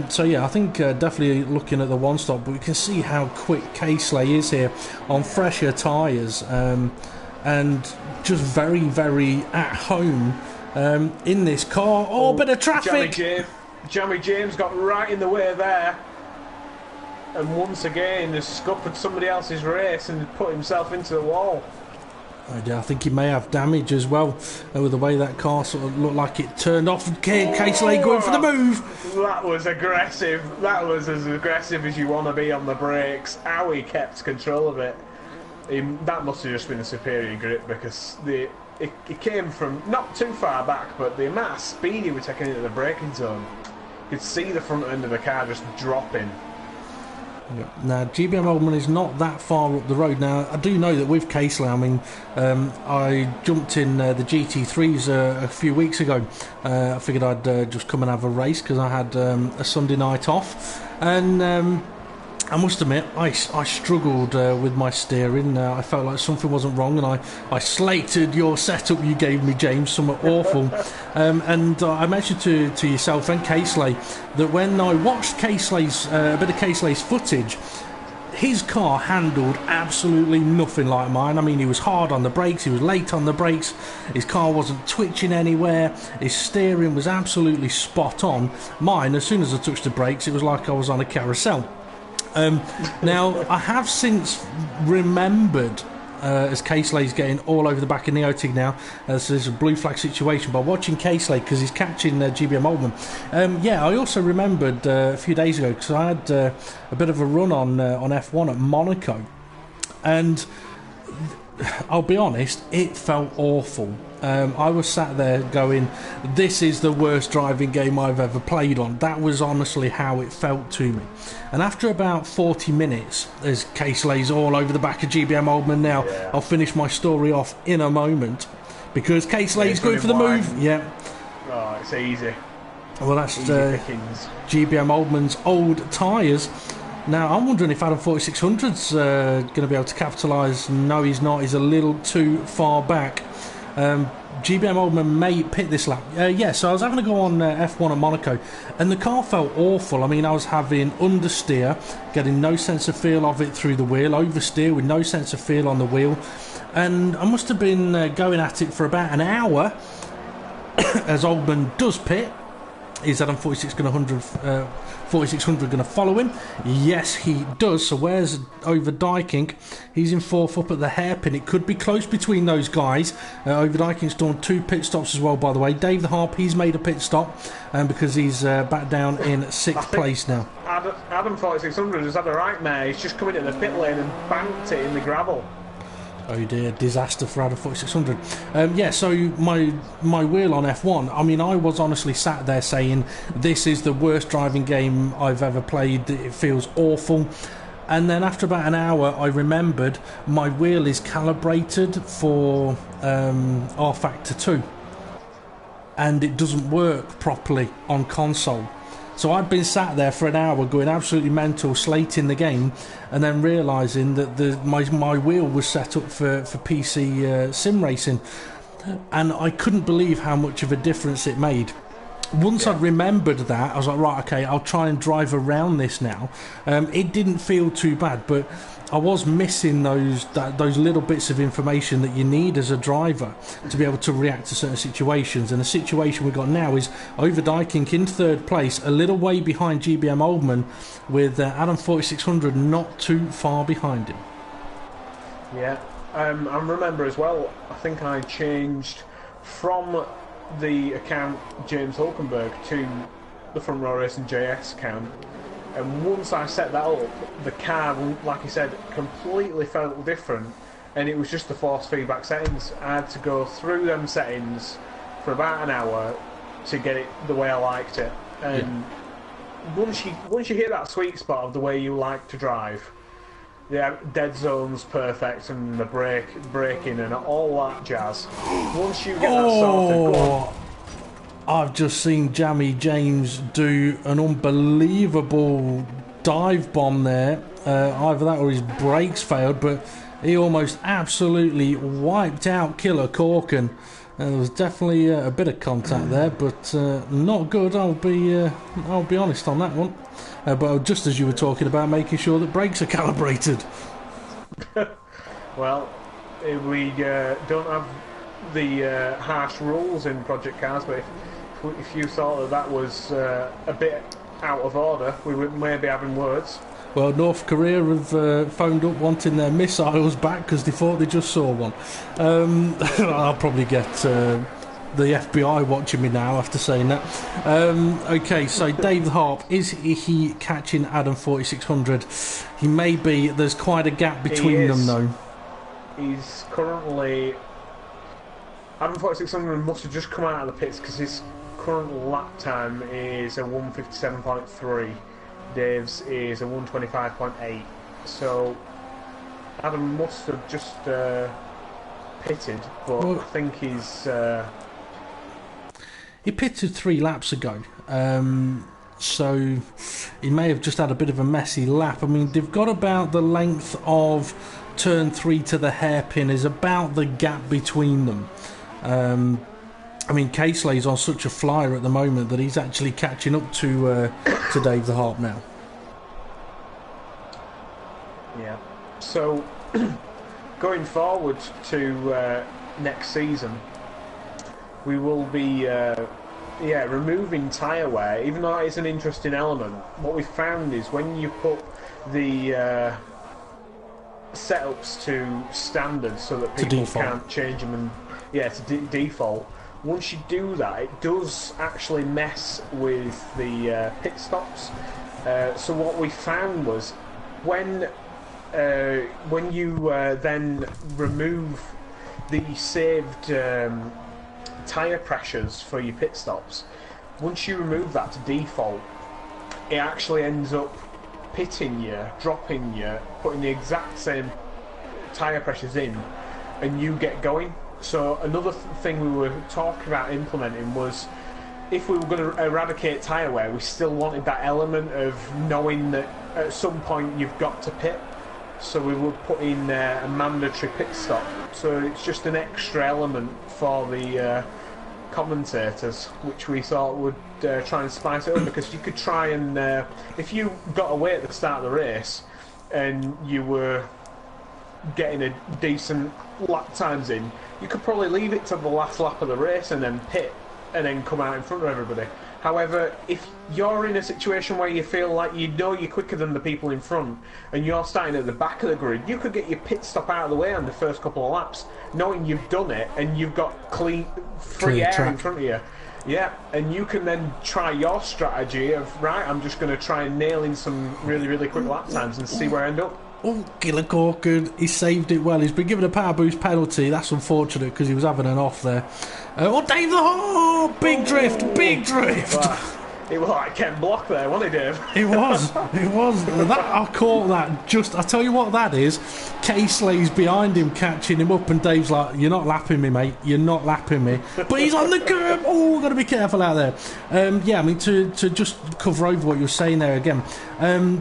So yeah, I think definitely looking at the one stop, but we can see how quick Casely is here on fresher tyres, and just very, very at home in this car. Oh, bit of traffic! Jamie James got right in the way there, and once again has scuppered somebody else's race and put himself into the wall. I think he may have damage as well with the way that car sort of looked like it turned off. Casely going for the move. That was aggressive. That was as aggressive as you want to be on the brakes. How he kept control of it. That must have just been a superior grip, because it came from not too far back, but the amount of speed he was taking into the braking zone, you could see the front end of the car just dropping. Now, GBM Oldman is not that far up the road. Now, I do know that with Casely, I mean, I jumped in the GT3s a few weeks ago. I figured I'd just come and have a race because I had a Sunday night off. And I must admit, I struggled with my steering. I felt like something wasn't wrong, and I slated your setup you gave me, James, somewhat awful. And I mentioned to yourself and Caseley that when I watched Caseley's a bit of Caseley's footage, his car handled absolutely nothing like mine. I mean, he was hard on the brakes, he was late on the brakes, his car wasn't twitching anywhere, his steering was absolutely spot on. Mine, as soon as I touched the brakes, it was like I was on a carousel. Now, I have since remembered, as Caseley's getting all over the back of Neotig now, as there's a blue flag situation, by watching Caseley, because he's catching GBM Oldman. Yeah, I also remembered a few days ago, because I had a bit of a run on F1 at Monaco, and I'll be honest, it felt awful. I was sat there going, this is the worst driving game I've ever played on. That was honestly how it felt to me. And after about 40 minutes, as Caseley's all over the back of GBM Oldman now, yeah. I'll finish my story off in a moment, because Caseley's going for the move. Yeah. Oh, it's easy. Well, that's GBM Oldman's old tyres. Now, I'm wondering if Adam 4600's going to be able to capitalise. No, he's not. He's a little too far back. GBM Oldman may pit this lap. Yeah, so I was having to go on F1 at Monaco, and the car felt awful. I mean, I was having understeer, getting no sense of feel of it through the wheel, oversteer with no sense of feel on the wheel, and I must have been going at it for about an hour as Oldman does pit. Is Adam 4600 going to follow him? Yes, he does. So where's Overdijking? He's in fourth up at the hairpin. It could be close between those guys. Overdijking's done 2 pit stops as well, by the way. Dave the Harp, he's made a pit stop because he's back down in 6th place now. Adam 4600 has had a nightmare. He's just come into the pit lane and banked it in the gravel. Oh dear, disaster for Adam 4600. Yeah, so my wheel on F1, I mean, I was honestly sat there saying, this is the worst driving game I've ever played, it feels awful. And then after about an hour, I remembered my wheel is calibrated for R Factor 2. And it doesn't work properly on console. So I'd been sat there for an hour going absolutely mental, slating the game, and then realising that my wheel was set up for PC sim racing, and I couldn't believe how much of a difference it made. Once I'd remembered that, I was like, right, okay, I'll try and drive around this now. It didn't feel too bad, but I was missing those little bits of information that you need as a driver to be able to react to certain situations. And the situation we've got now is Overdijking in 3rd place, a little way behind GBM Oldman, with Adam 4600 not too far behind him. Yeah, I remember as well, I think I changed from the account James Hulkenberg to the Front Row Racing JS account. And once I set that up, the car, like I said, completely felt different, and it was just the force feedback settings. I had to go through them settings for about an hour to get it the way I liked it. And once you hit that sweet spot of the way you like to drive, the dead zone's perfect, and the braking and all that jazz. Once you get that sorted, go on. I've just seen Jammy James do an unbelievable dive bomb there. Either that or his brakes failed, but he almost absolutely wiped out Killer Corkin. There was definitely a bit of contact there, but not good. I'll be honest on that one. But just as you were talking about making sure that brakes are calibrated. Well, we don't have the harsh rules in Project Cars, but if you thought that was a bit out of order, we would maybe having words. Well, North Korea have phoned up wanting their missiles back because they thought they just saw one. I'll probably get the FBI watching me now after saying that. Okay, so Dave the Harp, is he catching Adam 4600? He may be. There's quite a gap between them, though. He's currently... Adam 4600 must have just come out of the pits because his current lap time is a 157.3. Dave's is a 125.8. So Adam must have just pitted, but well, I think he's... He pitted 3 laps ago. so he may have just had a bit of a messy lap. I mean, they've got about the length of turn 3 to the hairpin is about the gap between them. I mean, Caseley's on such a flyer at the moment that he's actually catching up to Dave the Harp now. Yeah. So, going forward to next season, we will be removing tyre wear. Even though it's an interesting element, what we found is when you put the setups to standard so that people can't change them and to default. Once you do that, it does actually mess with the pit stops. So what we found was when you then remove the saved tyre pressures for your pit stops, once you remove that to default, it actually ends up pitting you, dropping you, putting the exact same tyre pressures in, and you get going. So another thing we were talking about implementing was, if we were going to eradicate tyre wear, we still wanted that element of knowing that at some point you've got to pit. So we would put in a mandatory pit stop. So it's just an extra element for the commentators, which we thought would try and spice it up, because you could try and if you got away at the start of the race and you were getting a decent lap times in, you could probably leave it to the last lap of the race and then pit and then come out in front of everybody. However, if you're in a situation where you feel like you know you're quicker than the people in front and you're starting at the back of the grid, you could get your pit stop out of the way on the first couple of laps, knowing you've done it and you've got free air in front of you. Yeah, and you can then try your strategy of, right, I'm just going to try and nail in some really, really quick lap times and see where I end up. Oh, Gillicorkin, he saved it well. He's been given a power boost penalty. That's unfortunate because he was having an off there. Dave the Harp! Big drift, big drift! It was like Ken Block there, wasn't it, Dave? It was. I caught that. I tell you what that is. Caseley's behind him catching him up and Dave's like, you're not lapping me, mate. You're not lapping me. But he's on the curb. Oh, got to be careful out there. I mean, to just cover over what you're saying there again.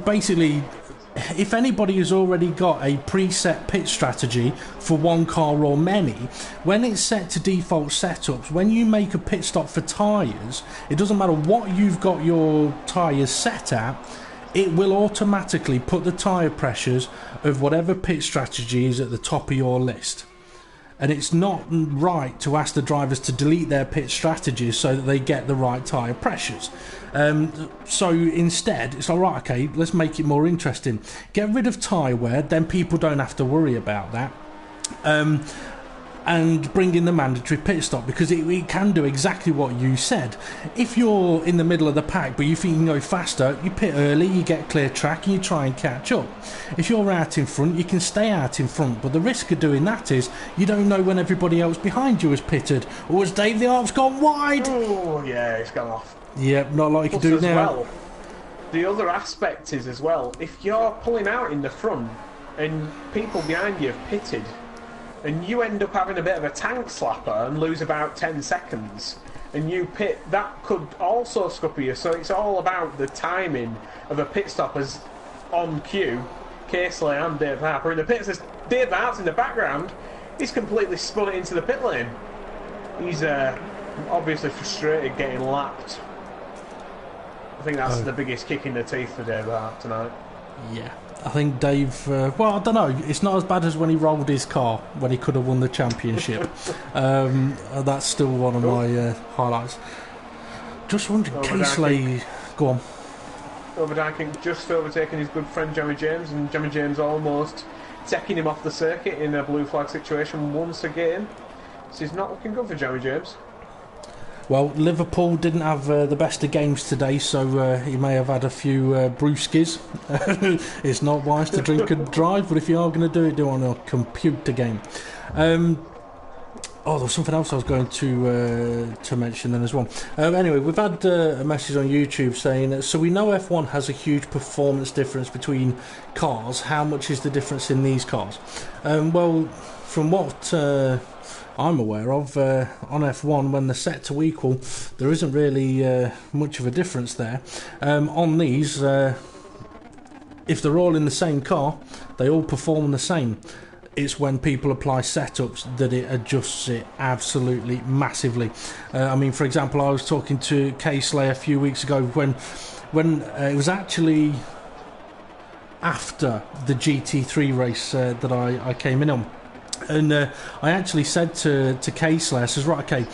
Basically, if anybody has already got a preset pit strategy for one car or many, when it's set to default setups, when you make a pit stop for tyres, it doesn't matter what you've got your tyres set at, it will automatically put the tyre pressures of whatever pit strategy is at the top of your list. And it's not right to ask the drivers to delete their pit strategies so that they get the right tyre pressures. So instead, it's all right, okay, let's make it more interesting. Get rid of tyre wear, then people don't have to worry about that. And bring in the mandatory pit stop, because it can do exactly what you said. If you're in the middle of the pack but you think you can go faster, you pit early, you get clear track and you try and catch up. If you're out in front, you can stay out in front, but the risk of doing that is you don't know when everybody else behind you has pitted, or has Dave the Harp's gone wide. Oh yeah, it's gone off. Yep, not like you can do now. Well, the other aspect is as well, if you're pulling out in the front and people behind you have pitted and you end up having a bit of a tank slapper and lose about 10 seconds and you pit, that could also scupper you. So it's all about the timing of a pit stop as on cue. Caseley and Dave Harper in the pits. There's Dave Harp's in the background. He's completely spun it into the pit lane. He's obviously frustrated getting lapped. I think that's the biggest kick in the teeth for Dave Harp tonight. Yeah. I think Dave, well, I don't know, it's not as bad as when he rolled his car when he could have won the championship. That's still one of my highlights. Just wondering, Caseley, go on. Overdyking just overtaking his good friend Jimmy James, and Jimmy James almost taking him off the circuit in a blue flag situation once again. So he's not looking good for Jimmy James. Well, Liverpool didn't have the best of games today, so he may have had a few brewskis. It's not wise to drink and drive, but if you are going to do it, do it on a computer game. Oh, there was something else I was going to mention then as well. Anyway, we've had a message on YouTube saying, so we know F1 has a huge performance difference between cars. How much is the difference in these cars? Well, from what I'm aware of, on F1, when they're set to equal, there isn't really much of a difference there. On these, if they're all in the same car, they all perform the same. It's when people apply setups that it adjusts it absolutely massively. I mean, for example, I was talking to K-Slay a few weeks ago when it was actually after the GT3 race that I came in on. And I actually said to K-Slay, I says, right, okay,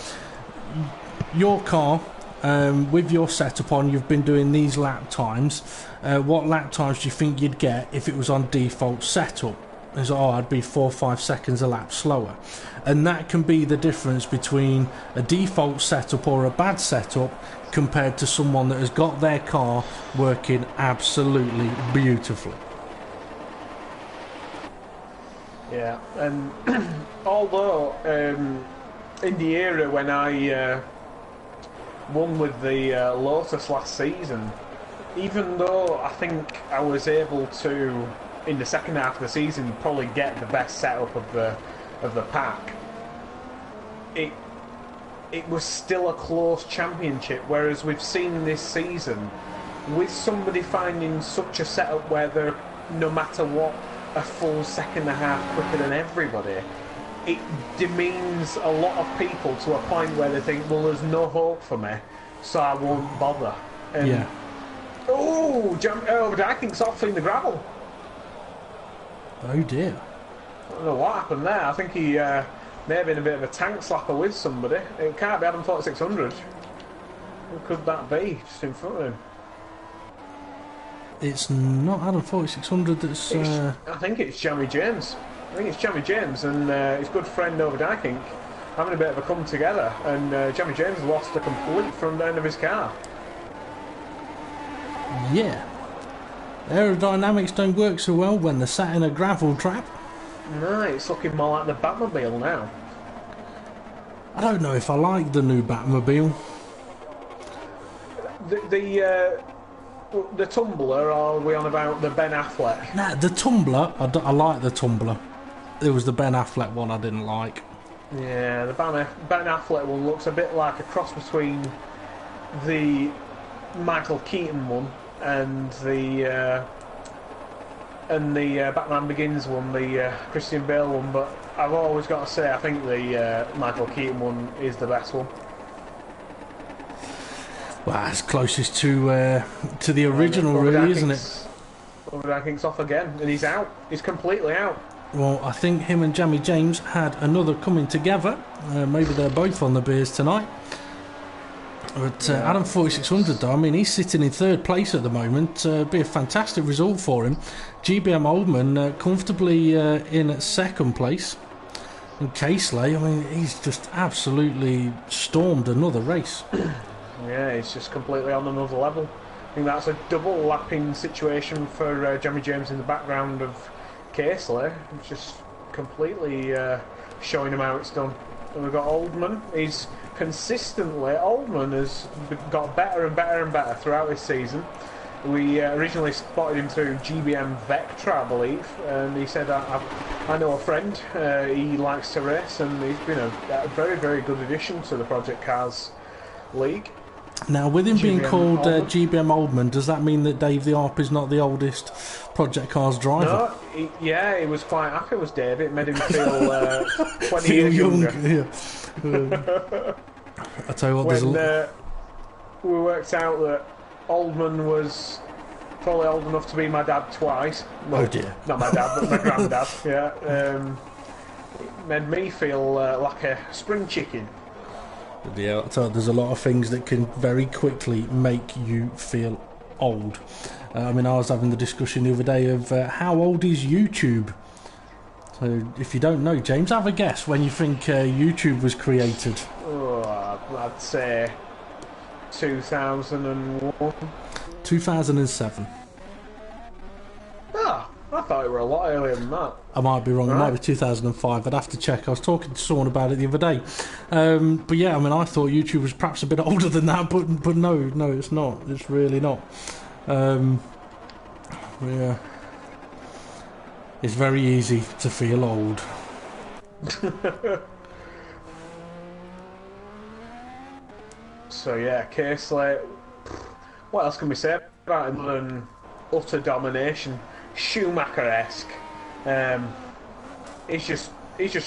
your car, with your setup on, you've been doing these lap times. What lap times do you think you'd get if it was on default setup? Is, I'd be 4 or 5 seconds a lap slower. And that can be the difference between a default setup or a bad setup compared to someone that has got their car working absolutely beautifully. Yeah, and although in the era when I won with the Lotus last season, even though I think I was able to, in the second half of the season, probably get the best setup of the pack, it was still a close championship. Whereas we've seen this season, with somebody finding such a setup where they're, no matter what, a full second and a half quicker than everybody, it demeans a lot of people to a point where they think, well, there's no hope for me, so I won't bother. And, yeah. Dyking's off in the gravel. Oh dear. I don't know what happened there. I think he may have been a bit of a tank slapper with somebody. It can't be Adam 4600. Who could that be just in front of him? It's not Adam 4600 that's... I think it's Jamie James. And his good friend over Dyking having a bit of a come together, and Jamie James lost the complete front end of his car. Yeah. Aerodynamics don't work so well when they're sat in a gravel trap. No, it's looking more like the Batmobile now. I don't know if I like the new Batmobile. The Tumbler, or are we on about the Ben Affleck? Nah, the Tumbler, I like the Tumbler. It was the Ben Affleck one I didn't like. Yeah, the Ben Affleck one looks a bit like a cross between the Michael Keaton one and the Batman Begins one, the Christian Bale one. But I've always got to say, I think the Michael Keaton one is the best one. Well, it's closest to the original, really, isn't it? Overdanking's off again, and he's out. He's completely out. Well, I think him and Jamie James had another coming together. Maybe they're both on the beers tonight. But Adam 4600, though, I mean, he's sitting in third place at the moment. Be a fantastic result for him. GBM Oldman comfortably in at second place. And K-Slay, I mean, he's just absolutely stormed another race. Yeah, he's just completely on another level. I think that's a double lapping situation for Jamie James in the background of K-Slay. It's just completely showing him how it's done. And we've got Oldman. He's consistently, Oldman has got better and better and better throughout this season. We originally spotted him through GBM Vectra, I believe, and he said, I know a friend, he likes to race, and he's been a very, very good addition to the Project Cars League. Now, with him being called GBM Oldman, does that mean that Dave the Arp is not the oldest Project Cars driver? No, he was quite happy, was Dave. It made him feel 20 years younger. Yeah. I tell you what, when we worked out that Oldman was probably old enough to be my dad twice. Well, oh dear. Not my dad, but my granddad. Yeah. It made me feel like a spring chicken. Yeah, I tell you, there's a lot of things that can very quickly make you feel old. I mean, I was having the discussion the other day of how old is YouTube? So, if you don't know, James, have a guess when you think YouTube was created. Oh, I'd say 2001. 2007. Ah, I thought it were a lot earlier than that. I might be wrong. It Right. might be 2005. I'd have to check. I was talking to someone about it the other day. But yeah, I mean, I thought YouTube was perhaps a bit older than that, but no, it's not. It's really not. Yeah, it's very easy to feel old. So yeah, Casely. What else can we say about him other than utter domination, Schumacher-esque? He's just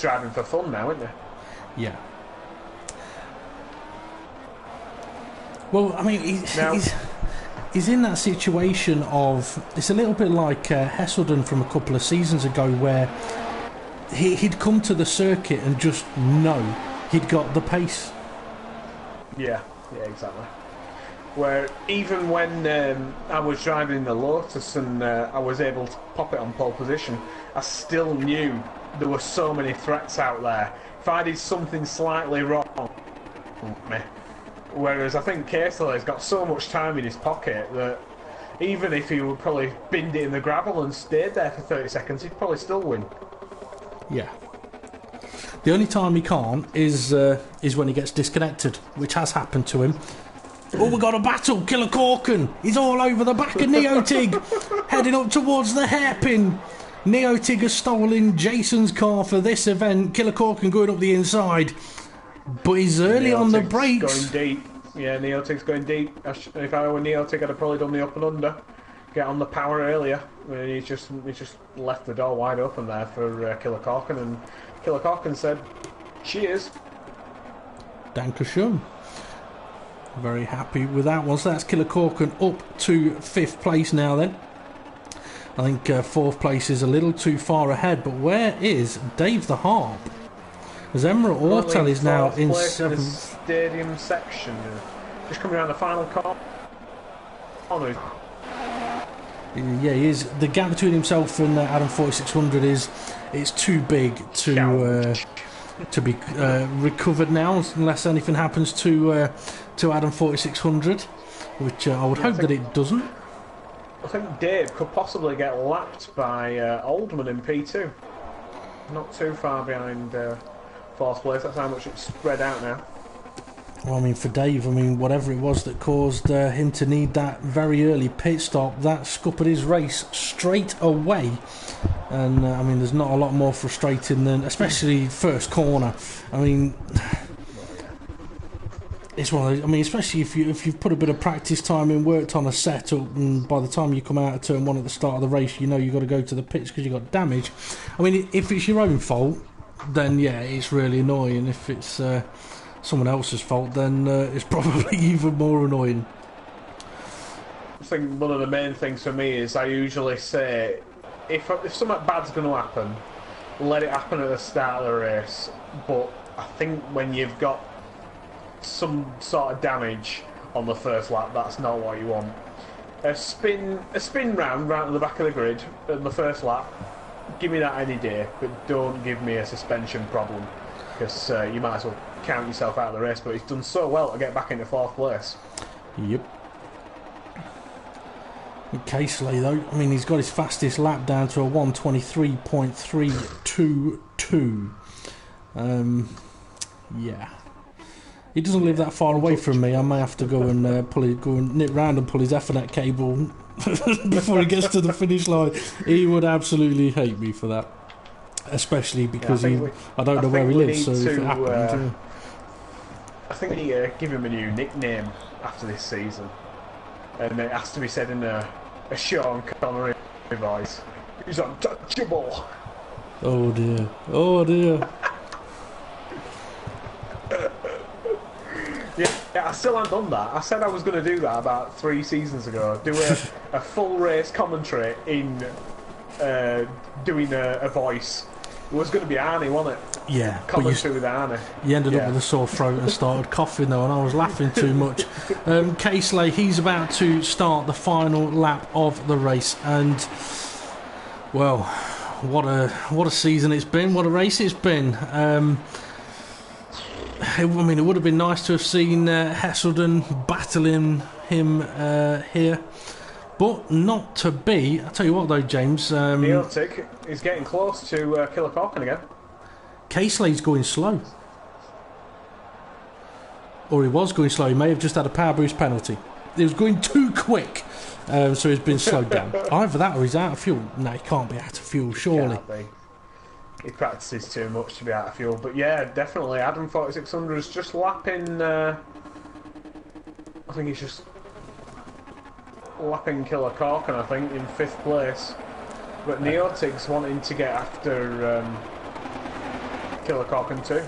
driving for fun now, isn't he? Yeah. Well, I mean, he's in that situation of... It's a little bit like Hesselden from a couple of seasons ago, where he'd come to the circuit and just know he'd got the pace. Yeah, exactly. Where even when I was driving the Lotus and I was able to pop it on pole position, I still knew there were so many threats out there. If I did something slightly wrong, whereas I think Casely has got so much time in his pocket that even if he would probably binned it in the gravel and stayed there for 30 seconds, he'd probably still win. Yeah. The only time he can't is when he gets disconnected, which has happened to him. Oh, we got a battle! Killer Corkin! He's all over the back of Neotig, heading up towards the hairpin. Neotig has stolen Jason's car for this event. Killer Corkin going up the inside, but he's early on the brakes. Going deep. Yeah, Neotig's going deep. If I were Neotig, I'd have probably done the up and under. Get on the power earlier. He's just left the door wide open there for Killer Corkin, and Killer Corkin said, "Cheers." Dankeschön. Very happy with that one. So that's Killer Corkin up to 5th place now then. I think 4th place is a little too far ahead, but where is Dave the Harp? As Emra Ortel is now in 7th. Stadium section. Just coming around the final corner. Yeah, he is. The gap between himself and Adam 4600 it's too big to be recovered now, unless anything happens to Adam 4600, which I would hope that it doesn't. I think Dave could possibly get lapped by Oldman in P2. Not too far behind 4th place. That's how much it's spread out now. Well, I mean, for Dave, whatever it was that caused him to need that very early pit stop, that scuppered his race straight away. And, there's not a lot more frustrating than, especially first corner. It's one of those, especially if you've put a bit of practice time in, worked on a setup, and by the time you come out of turn 1 at the start of the race, you know you've got to go to the pits because you've got damage. If it's your own fault, then yeah, it's really annoying. If it's someone else's fault, then it's probably even more annoying. I think one of the main things for me is I usually say, if something bad's going to happen, let it happen at the start of the race. But I think when you've got some sort of damage on the first lap, that's not what you want. A spin round right at the back of the grid in the first lap, give me that any day, but don't give me a suspension problem, because you might as well count yourself out of the race. But he's done so well to get back into 4th place. Yep. Casely though, he's got his fastest lap down to a 1:23.322. Yeah. He doesn't live that far away from me. I may have to go and nip round and pull his Ethernet cable before he gets to the finish line. He would absolutely hate me for that, especially because I don't know where he lives. So if it happens, I think we need to give him a new nickname after this season, and it has to be said in a Sean Connery voice. He's untouchable. Oh dear! Oh dear! Yeah, I still haven't done that. I said I was going to do that about 3 seasons ago. Do a full race commentary in doing a voice. It was going to be Arnie, wasn't it? Yeah. Commentary with Arnie. You ended up with a sore throat and started coughing though, and I was laughing too much. Casely, he's about to start the final lap of the race, and well, what a season it's been. What a race it's been. It would have been nice to have seen Hesselden battling him here, but not to be. I'll tell you what though, James. Neotic is getting close to Killer Corkin again. Caseley's going slow. Or he was going slow. He may have just had a power boost penalty. He was going too quick, so he's been slowed down. Either that or he's out of fuel. No, he can't be out of fuel, surely. He practices too much to be out of fuel. But yeah, definitely. Adam 4600 is just lapping... I think he's just lapping Killer Corkin, I think, in 5th place. But Neotig's wanting to get after Killer Corkin too.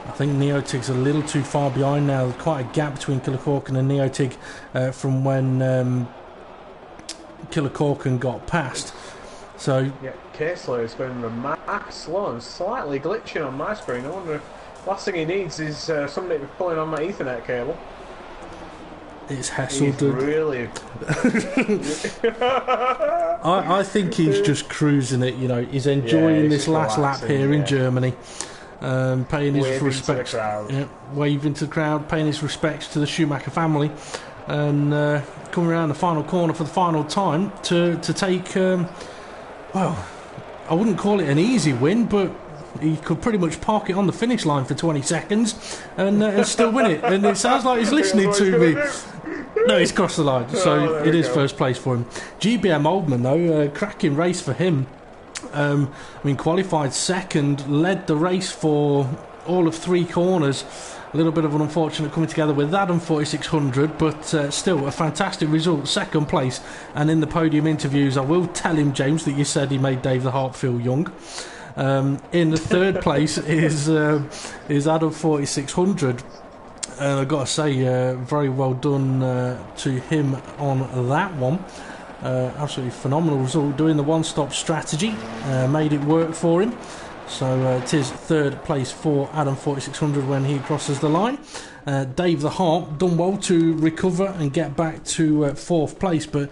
I think Neotig's a little too far behind now. There's quite a gap between Killer Corkin and Neotig from when Killer Corkin got past. So yeah, Casely is going remarkably slow and slightly glitching on my screen. I wonder if last thing he needs is somebody to be pulling on my Ethernet cable. It's Hasselden. Really. I think he's just cruising it. You know, he's enjoying this last lap here in Germany. Paying his respects, waving to the crowd, paying his respects to the Schumacher family, and coming around the final corner for the final time to take. Well, I wouldn't call it an easy win, but he could pretty much park it on the finish line for 20 seconds and still win it. And it sounds like he's listening to me. No, he's crossed the line, so it is first place for him. GBM Oldman, though, cracking race for him. I mean, qualified second, led the race for all of 3 corners. A little bit of an unfortunate coming together with Adam 4600, but still a fantastic result, second place. And in the podium interviews, I will tell him, James, that you said he made Dave the Heart feel young. In the third place is Adam 4600. And I've got to say, very well done to him on that one. Absolutely phenomenal result, doing the one-stop strategy, made it work for him. So it is third place for Adam 4600 when he crosses the line. Dave the Heart done well to recover and get back to 4th place, but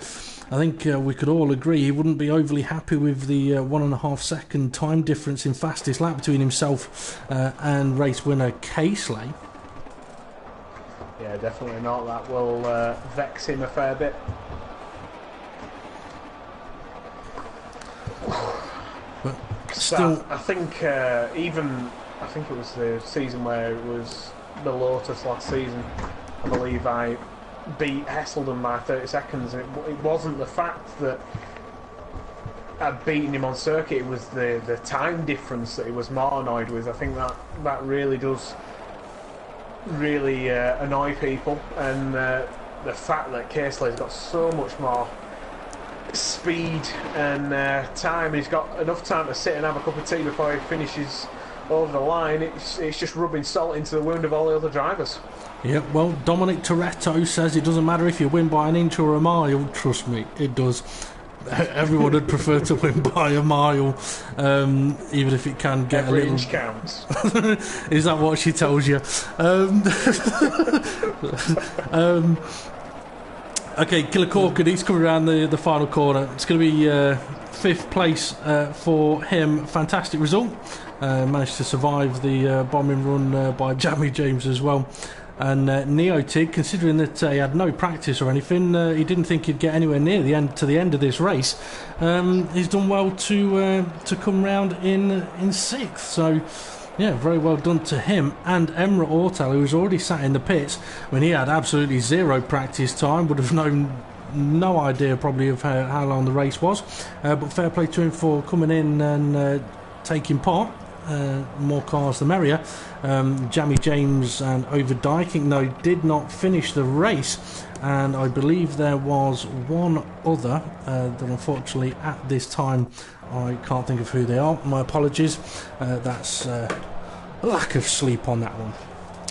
I think we could all agree he wouldn't be overly happy with the 1.5 second time difference in fastest lap between himself and race winner Caseley. Yeah, definitely not. That will vex him a fair bit. But still, I think I think it was the season where it was the Lotus last season. I believe I beat Hesselden by 30 seconds. It wasn't the fact that I'd beaten him on circuit; it was the time difference that he was more annoyed with. I think that really does annoy people, and the fact that Caseley's got so much more speed and time, he's got enough time to sit and have a cup of tea before he finishes over the line. It's just rubbing salt into the wound of all the other drivers. Yeah, well, Dominic Toretto says it doesn't matter if you win by an inch or a mile. Trust me, it does. Everyone would prefer to win by a mile, even if it can get every a little... inch counts. Is that what she tells you? Okay, Killer Corkin, he's coming around the final corner. It's going to be 5th place for him. Fantastic result. Managed to survive the bombing run by Jamie James as well. And Neotig, considering that he had no practice or anything, he didn't think he'd get anywhere near the end of this race. He's done well to come round in 6th. So, yeah, very well done to him. And Emre Ortal, who was already sat in the pits when he had absolutely zero practice time, would have known no idea probably of how long the race was. But fair play to him for coming in and taking part. More cars the merrier. Jamie James and Overdyking, though, did not finish the race, and I believe there was one other that unfortunately at this time I can't think of who they are. My apologies. That's lack of sleep on that one.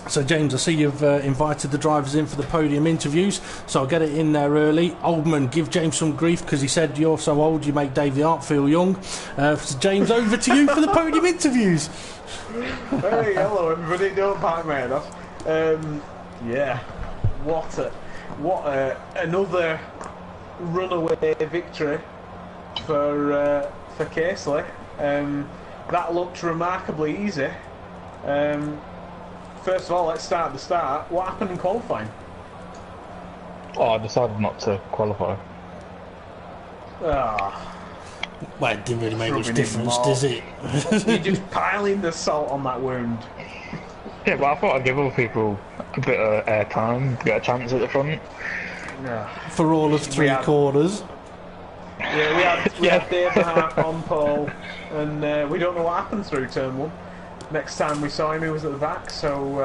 So James, I see you've invited the drivers in for the podium interviews, so I'll get it in there early. Oldman, give James some grief because he said you're so old you make Dave the Art feel young. So James, over to you for the podium interviews. Hey, hello everybody, don't bite my head off. Yeah, what another runaway victory for Caseley. That looked remarkably easy. First of all, let's start at the start. What happened in qualifying? Oh, I decided not to qualify. Ah, Well, it didn't really make much rubbing in difference, more. does it? You're just piling the salt on that wound. Yeah, but I thought I'd give other people a bit of airtime, get a chance at the front. Yeah. For all of three quarters. Yeah, we had Dave Hart on pole, and we don't know what happened through turn 1. Next time we saw him, he was at the back, so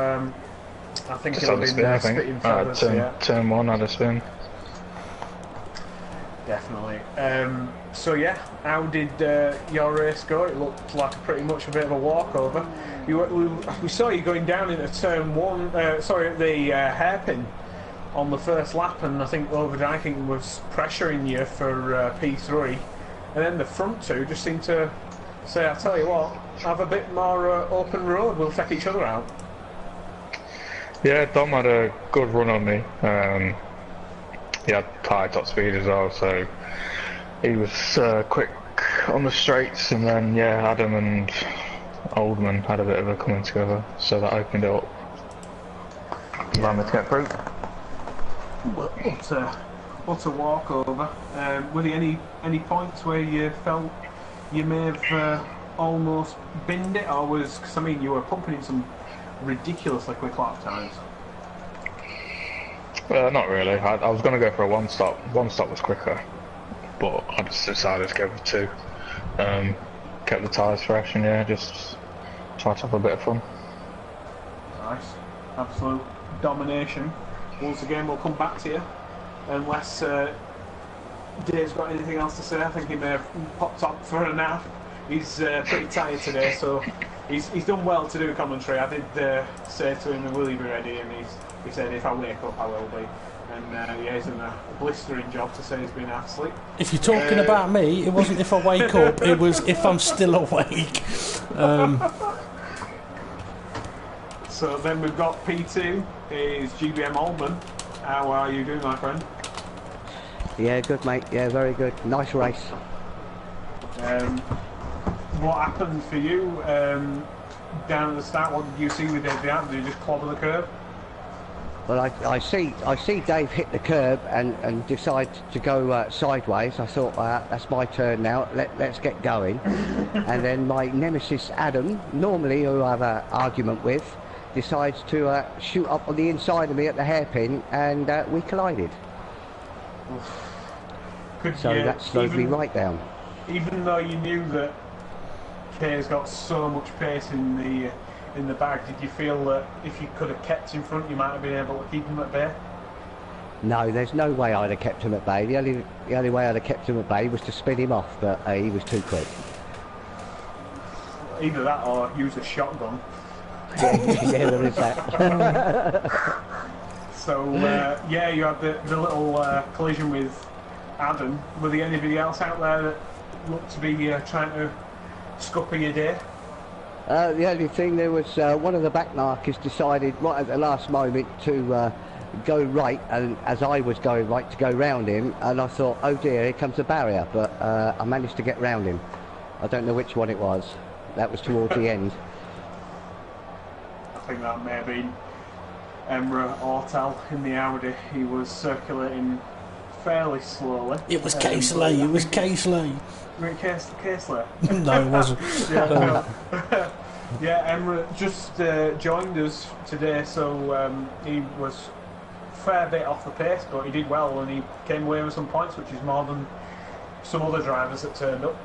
I think Just he'll had a be spin, I think. spitting feathers. Yeah, Turn 1 had a spin. definitely. So yeah, how did your race go? It looked like pretty much a bit of a walkover. We saw you going down into turn 1, the hairpin on the first lap, and I think Overdyking was pressuring you for P3, and then the front two just seemed to say, I'll tell you what, have a bit more open road, we'll take each other out. Yeah, Dom had a good run on me. He had high top speed as well, so he was quick on the straights, and then yeah, Adam and Oldman had a bit of a coming together, so that opened it up. Allowed me to get through. What a walkover. Were there any points where you felt you may have almost binned it, or was, because I mean you were pumping in some ridiculously quick lap times? Not really. I was going to go for a one stop. One stop was quicker, but I just decided to go for 2. Kept the tyres fresh, and yeah, just tried to have a bit of fun. Nice. Absolute domination. Once again, we'll come back to you, unless Dave's got anything else to say. I think he may have popped up for a nap. He's pretty tired today, so he's done well to do commentary. I did say to him, will he be ready? And he said, if I wake up, I will be. And yeah, he's done a blistering job to say he's been half asleep. If you're talking about me, it wasn't if I wake up, it was if I'm still awake. So then we've got P2, is GBM Oldman. How are you doing, my friend? Yeah, good mate, yeah, very good. Nice race. What happened for you down at the start? What did you see with Dave Did you just clobber the curb? Well, I see Dave hit the curb and decide to go sideways. I thought, that's my turn now, let's get going. And then my nemesis Adam, normally who I have an argument with, decides to shoot up on the inside of me at the hairpin, and we collided. That slowed me right down. Even though you knew that Kay's got so much pace in the bag, did you feel that if you could have kept in front, you might have been able to keep him at bay? No, there's no way I'd have kept him at bay. The only way I'd have kept him at bay was to spin him off, but he was too quick. Either that or use a shotgun. Yeah, there is that. So yeah, you had the little collision with Adam. Were there anybody else out there that looked to be trying to scupper your day? The only thing, there was one of the back markers decided right at the last moment to go right, and as I was going right, to go round him, and I thought, oh dear, here comes the barrier, but I managed to get round him. I don't know which one it was. That was towards the end. I think that may have been Emre Ortel in the Audi. He was circulating fairly slowly. It was Casely, it was Casely. Were it Casely? No, it wasn't. Yeah, no. Yeah, Emre just joined us today, so he was a fair bit off the pace, but he did well, and he came away with some points, which is more than some other drivers that turned up.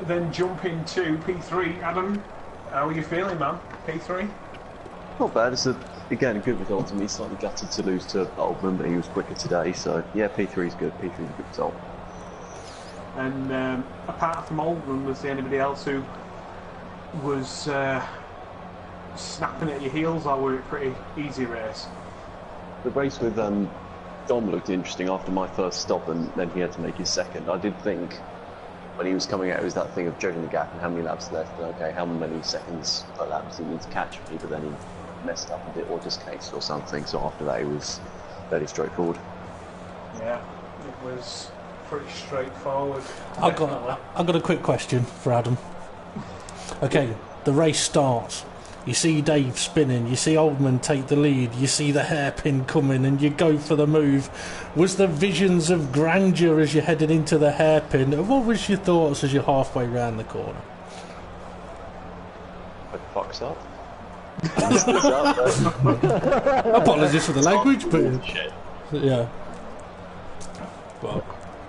Then jumping to P3, Adam, how are you feeling, man? P3? Not bad. It's again a good result to me. Slightly gutted to lose to Oldman, but he was quicker today. So yeah, P3 is good. P3 is a good result. And apart from Oldman, was there anybody else who was snapping at your heels, or were it a pretty easy race? The race with Dom looked interesting after my first stop, and then he had to make his second. I did think when he was coming out, it was that thing of judging the gap and how many laps left. Okay, how many seconds per lap does he need to catch me? But then he messed up a bit or discased or something. So after that, it was fairly straightforward. Yeah, it was pretty straightforward. I've got a quick question for Adam. Okay, the race starts. You see Dave spinning, you see Oldman take the lead, you see the hairpin coming and you go for the move. Was there visions of grandeur as you're headed into the hairpin? What was your thoughts as you're halfway round the corner? What the fuck's up? Apologies for the language, but yeah. Well,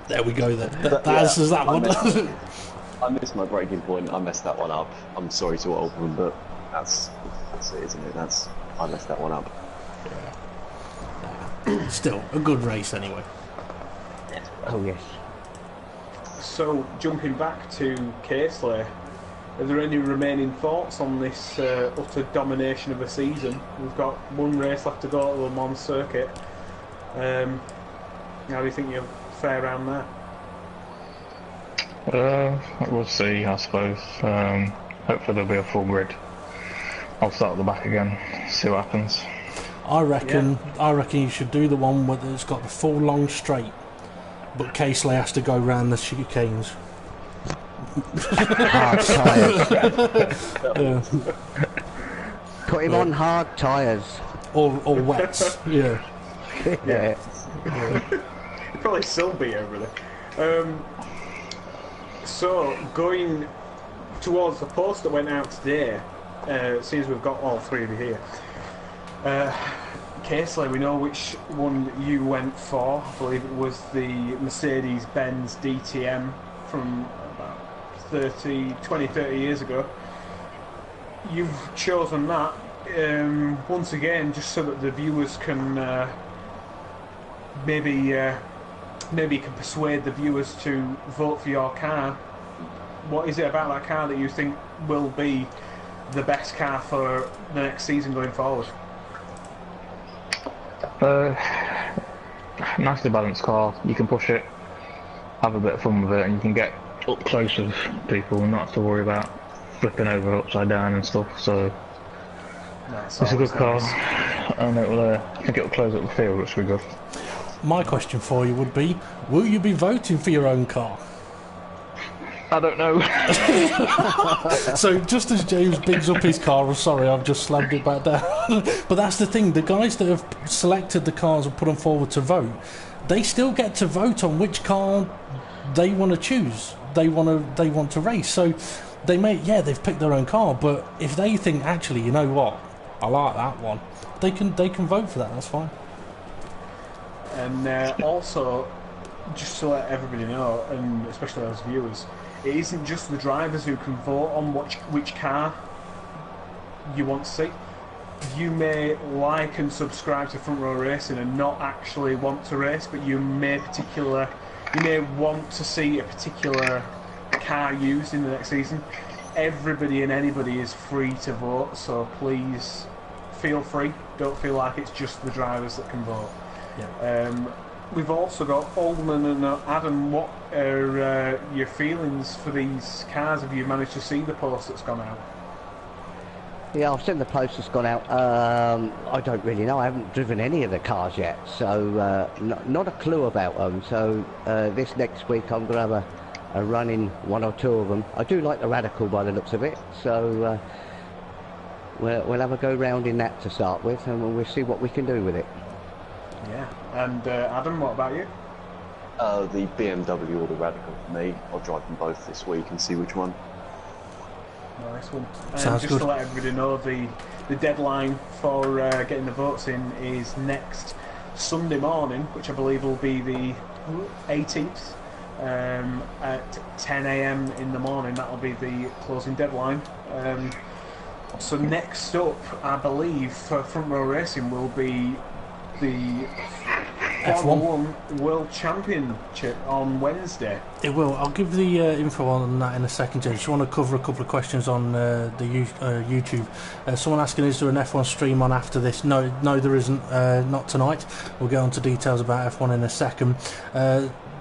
there we go then. That answers that one. I missed my breaking point. I messed that one up. I'm sorry to Oldman, but that's it, isn't it? I messed that one up. Yeah. Still a good race anyway. Oh yes. So jumping back to Casely, are there any remaining thoughts on this utter domination of a season? We've got one race left to go at the Le Mans circuit. How do you think you'll fare around there? We'll see, I suppose. Hopefully there'll be a full grid. I'll start at the back again, see what happens. I reckon you should do the one where it's got the full long straight, but Casely has to go round the chicanes. Hard tyres. Yeah. Put him on hard tyres. Or wets. Yeah. Yeah. Probably still be over there. So going towards the post that went out today, seems we've got all three of you here. Casely, we know which one you went for. I believe it was the Mercedes-Benz DTM from about 20-30 years ago. You've chosen that once again just so that the viewers can maybe you can persuade the viewers to vote for your car. What is it about that car that you think will be the best car for the next season going forward? Nicely balanced car. You can push it, have a bit of fun with it, and you can get up close with people and not have to worry about flipping over upside down and stuff. So it's a good car, and it will. I think it will close up the field, which will be good. My question for you would be, will you be voting for your own car? I don't know. So just as James bigs up his car, I'm sorry, I've just slammed it back down. But that's the thing, the guys that have selected the cars and put them forward to vote, they still get to vote on which car they want to choose. They want to race. So they may, they've picked their own car, but if they think, actually, you know what, I like that one, they can vote for that. That's fine. And also, just to let everybody know, and especially those viewers, it isn't just the drivers who can vote on which car you want to see. You may like and subscribe to Front Row Racing and not actually want to race, but you may want to see a particular car used in the next season. Everybody and anybody is free to vote, so please feel free. Don't feel like it's just the drivers that can vote. Yeah. We've also got Oldman and Adam. What are your feelings for these cars? Have you managed to see the post that's gone out? Yeah, I've seen the post that's gone out. I don't really know. I haven't driven any of the cars yet, so not a clue about them. So this next week I'm going to have a run in one or two of them. I do like the Radical by the looks of it, so we'll have a go round in that to start with, and we'll see what we can do with it. Yeah, and Adam, what about you? The BMW or the Radical for me. I'll drive them both this week and see which one. Nice one. Sounds just good. to let everybody know, the deadline for getting the votes in is next Sunday morning, which I believe will be the 18th, at 10 AM in the morning. That'll be the closing deadline. So next up, I believe, for Front Row Racing will be the F1 World Championship on Wednesday. It will. I'll give the info on that in a second. I just want to cover a couple of questions on the YouTube. Someone asking, is there an F1 stream on after this? No, there isn't. Not tonight. We'll get on to details about F1 in a second.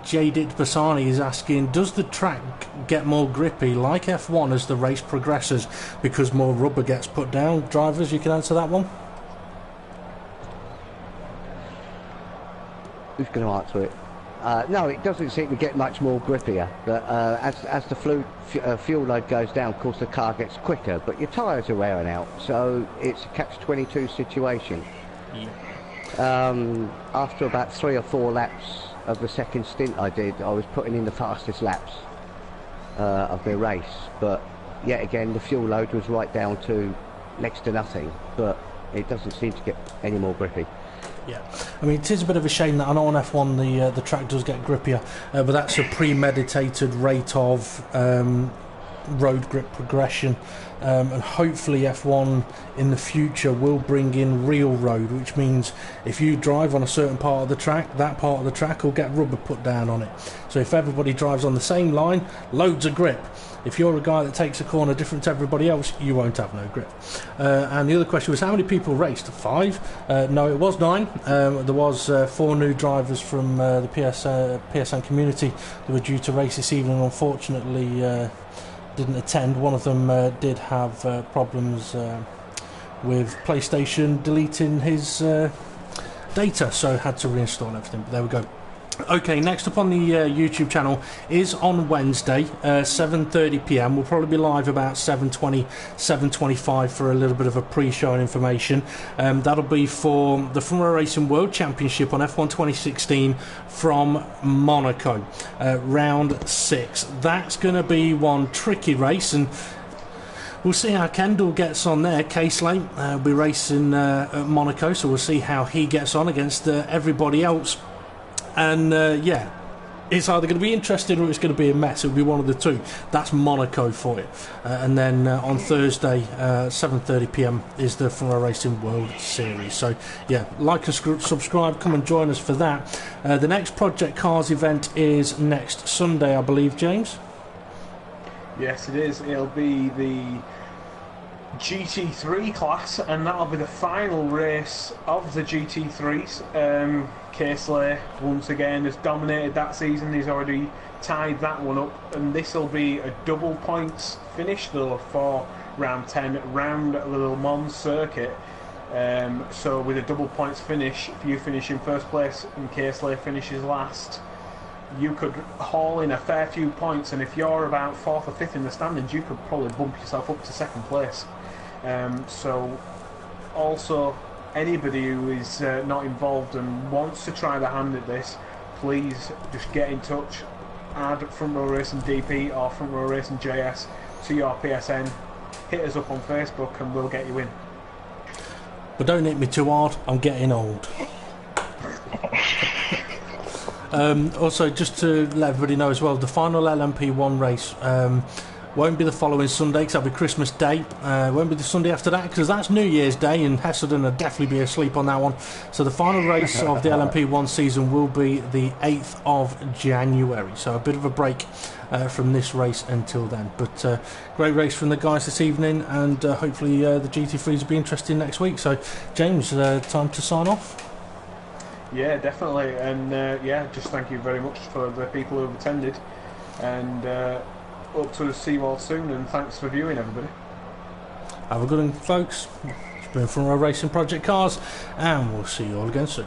Jadit Basani is asking, does the track get more grippy like F1 as the race progresses because more rubber gets put down? Drivers, you can answer that one. Who's going to answer it? No, it doesn't seem to get much more grippier. But as the fuel load goes down, of course the car gets quicker, but your tyres are wearing out, so it's a catch-22 situation. After about 3 or 4 laps of the second stint I did, I was putting in the fastest laps of the race, but yet again the fuel load was right down to next to nothing, but it doesn't seem to get any more grippy. Yeah, I mean, it is a bit of a shame that I know on F1 the track does get grippier, but that's a premeditated rate of road grip progression, and hopefully F1 in the future will bring in real road, which means if you drive on a certain part of the track, that part of the track will get rubber put down on it. So if everybody drives on the same line, loads of grip. If you're a guy that takes a corner different to everybody else, you won't have no grip. And the other question was, how many people raced? 5? No, it was 9. There was 4 new drivers from the PSN community that were due to race this evening. Unfortunately, didn't attend. One of them did have problems with PlayStation deleting his data, so had to reinstall everything. But there we go. Okay, next up on the YouTube channel is on Wednesday, 7:30 PM. We'll probably be live about 7:20, 7:25 for a little bit of a pre-show and information. That'll be for the Formula Racing World Championship on F1 2016 from Monaco, round 6. That's going to be one tricky race, and we'll see how Kendall gets on there. K-Slate will be racing at Monaco, so we'll see how he gets on against everybody else. And yeah, it's either going to be interesting or it's going to be a mess. It'll be one of the two. That's Monaco for you. And then on Thursday, 7:30 PM is the Formula Racing World Series. So yeah, like and subscribe. Come and join us for that. The next Project Cars event is next Sunday, I believe, James. Yes, it is. It'll be the GT3 class, and that'll be the final race of the GT3s. K-Slate once again has dominated that season. He's already tied that one up, and this will be a double points finish though for round 10 round the Le Mans circuit. So with a double points finish, if you finish in first place and K-Slate finishes last, you could haul in a fair few points, and if you're about 4th or 5th in the standings, you could probably bump yourself up to 2nd place. So also anybody who is not involved and wants to try their hand at this, please just get in touch, add Front Row Racing DP or Front Row Racing JS to your PSN, hit us up on Facebook and we'll get you in. But don't hit me too hard, I'm getting old. Also, just to let everybody know as well, the final LMP1 race won't be the following Sunday, because that'll be Christmas Day. Won't be the Sunday after that, because that's New Year's Day, and Hesselden will definitely be asleep on that one. So the final race of the LMP1 season will be the 8th of January. So a bit of a break from this race until then. But great race from the guys this evening, and hopefully the GT3s will be interesting next week. So James, time to sign off. Yeah, definitely, and yeah, just thank you very much for the people who have attended, and hope to see you all soon, and thanks for viewing, everybody. Have a good one, folks. It's been from our Racing Project Cars, and we'll see you all again soon.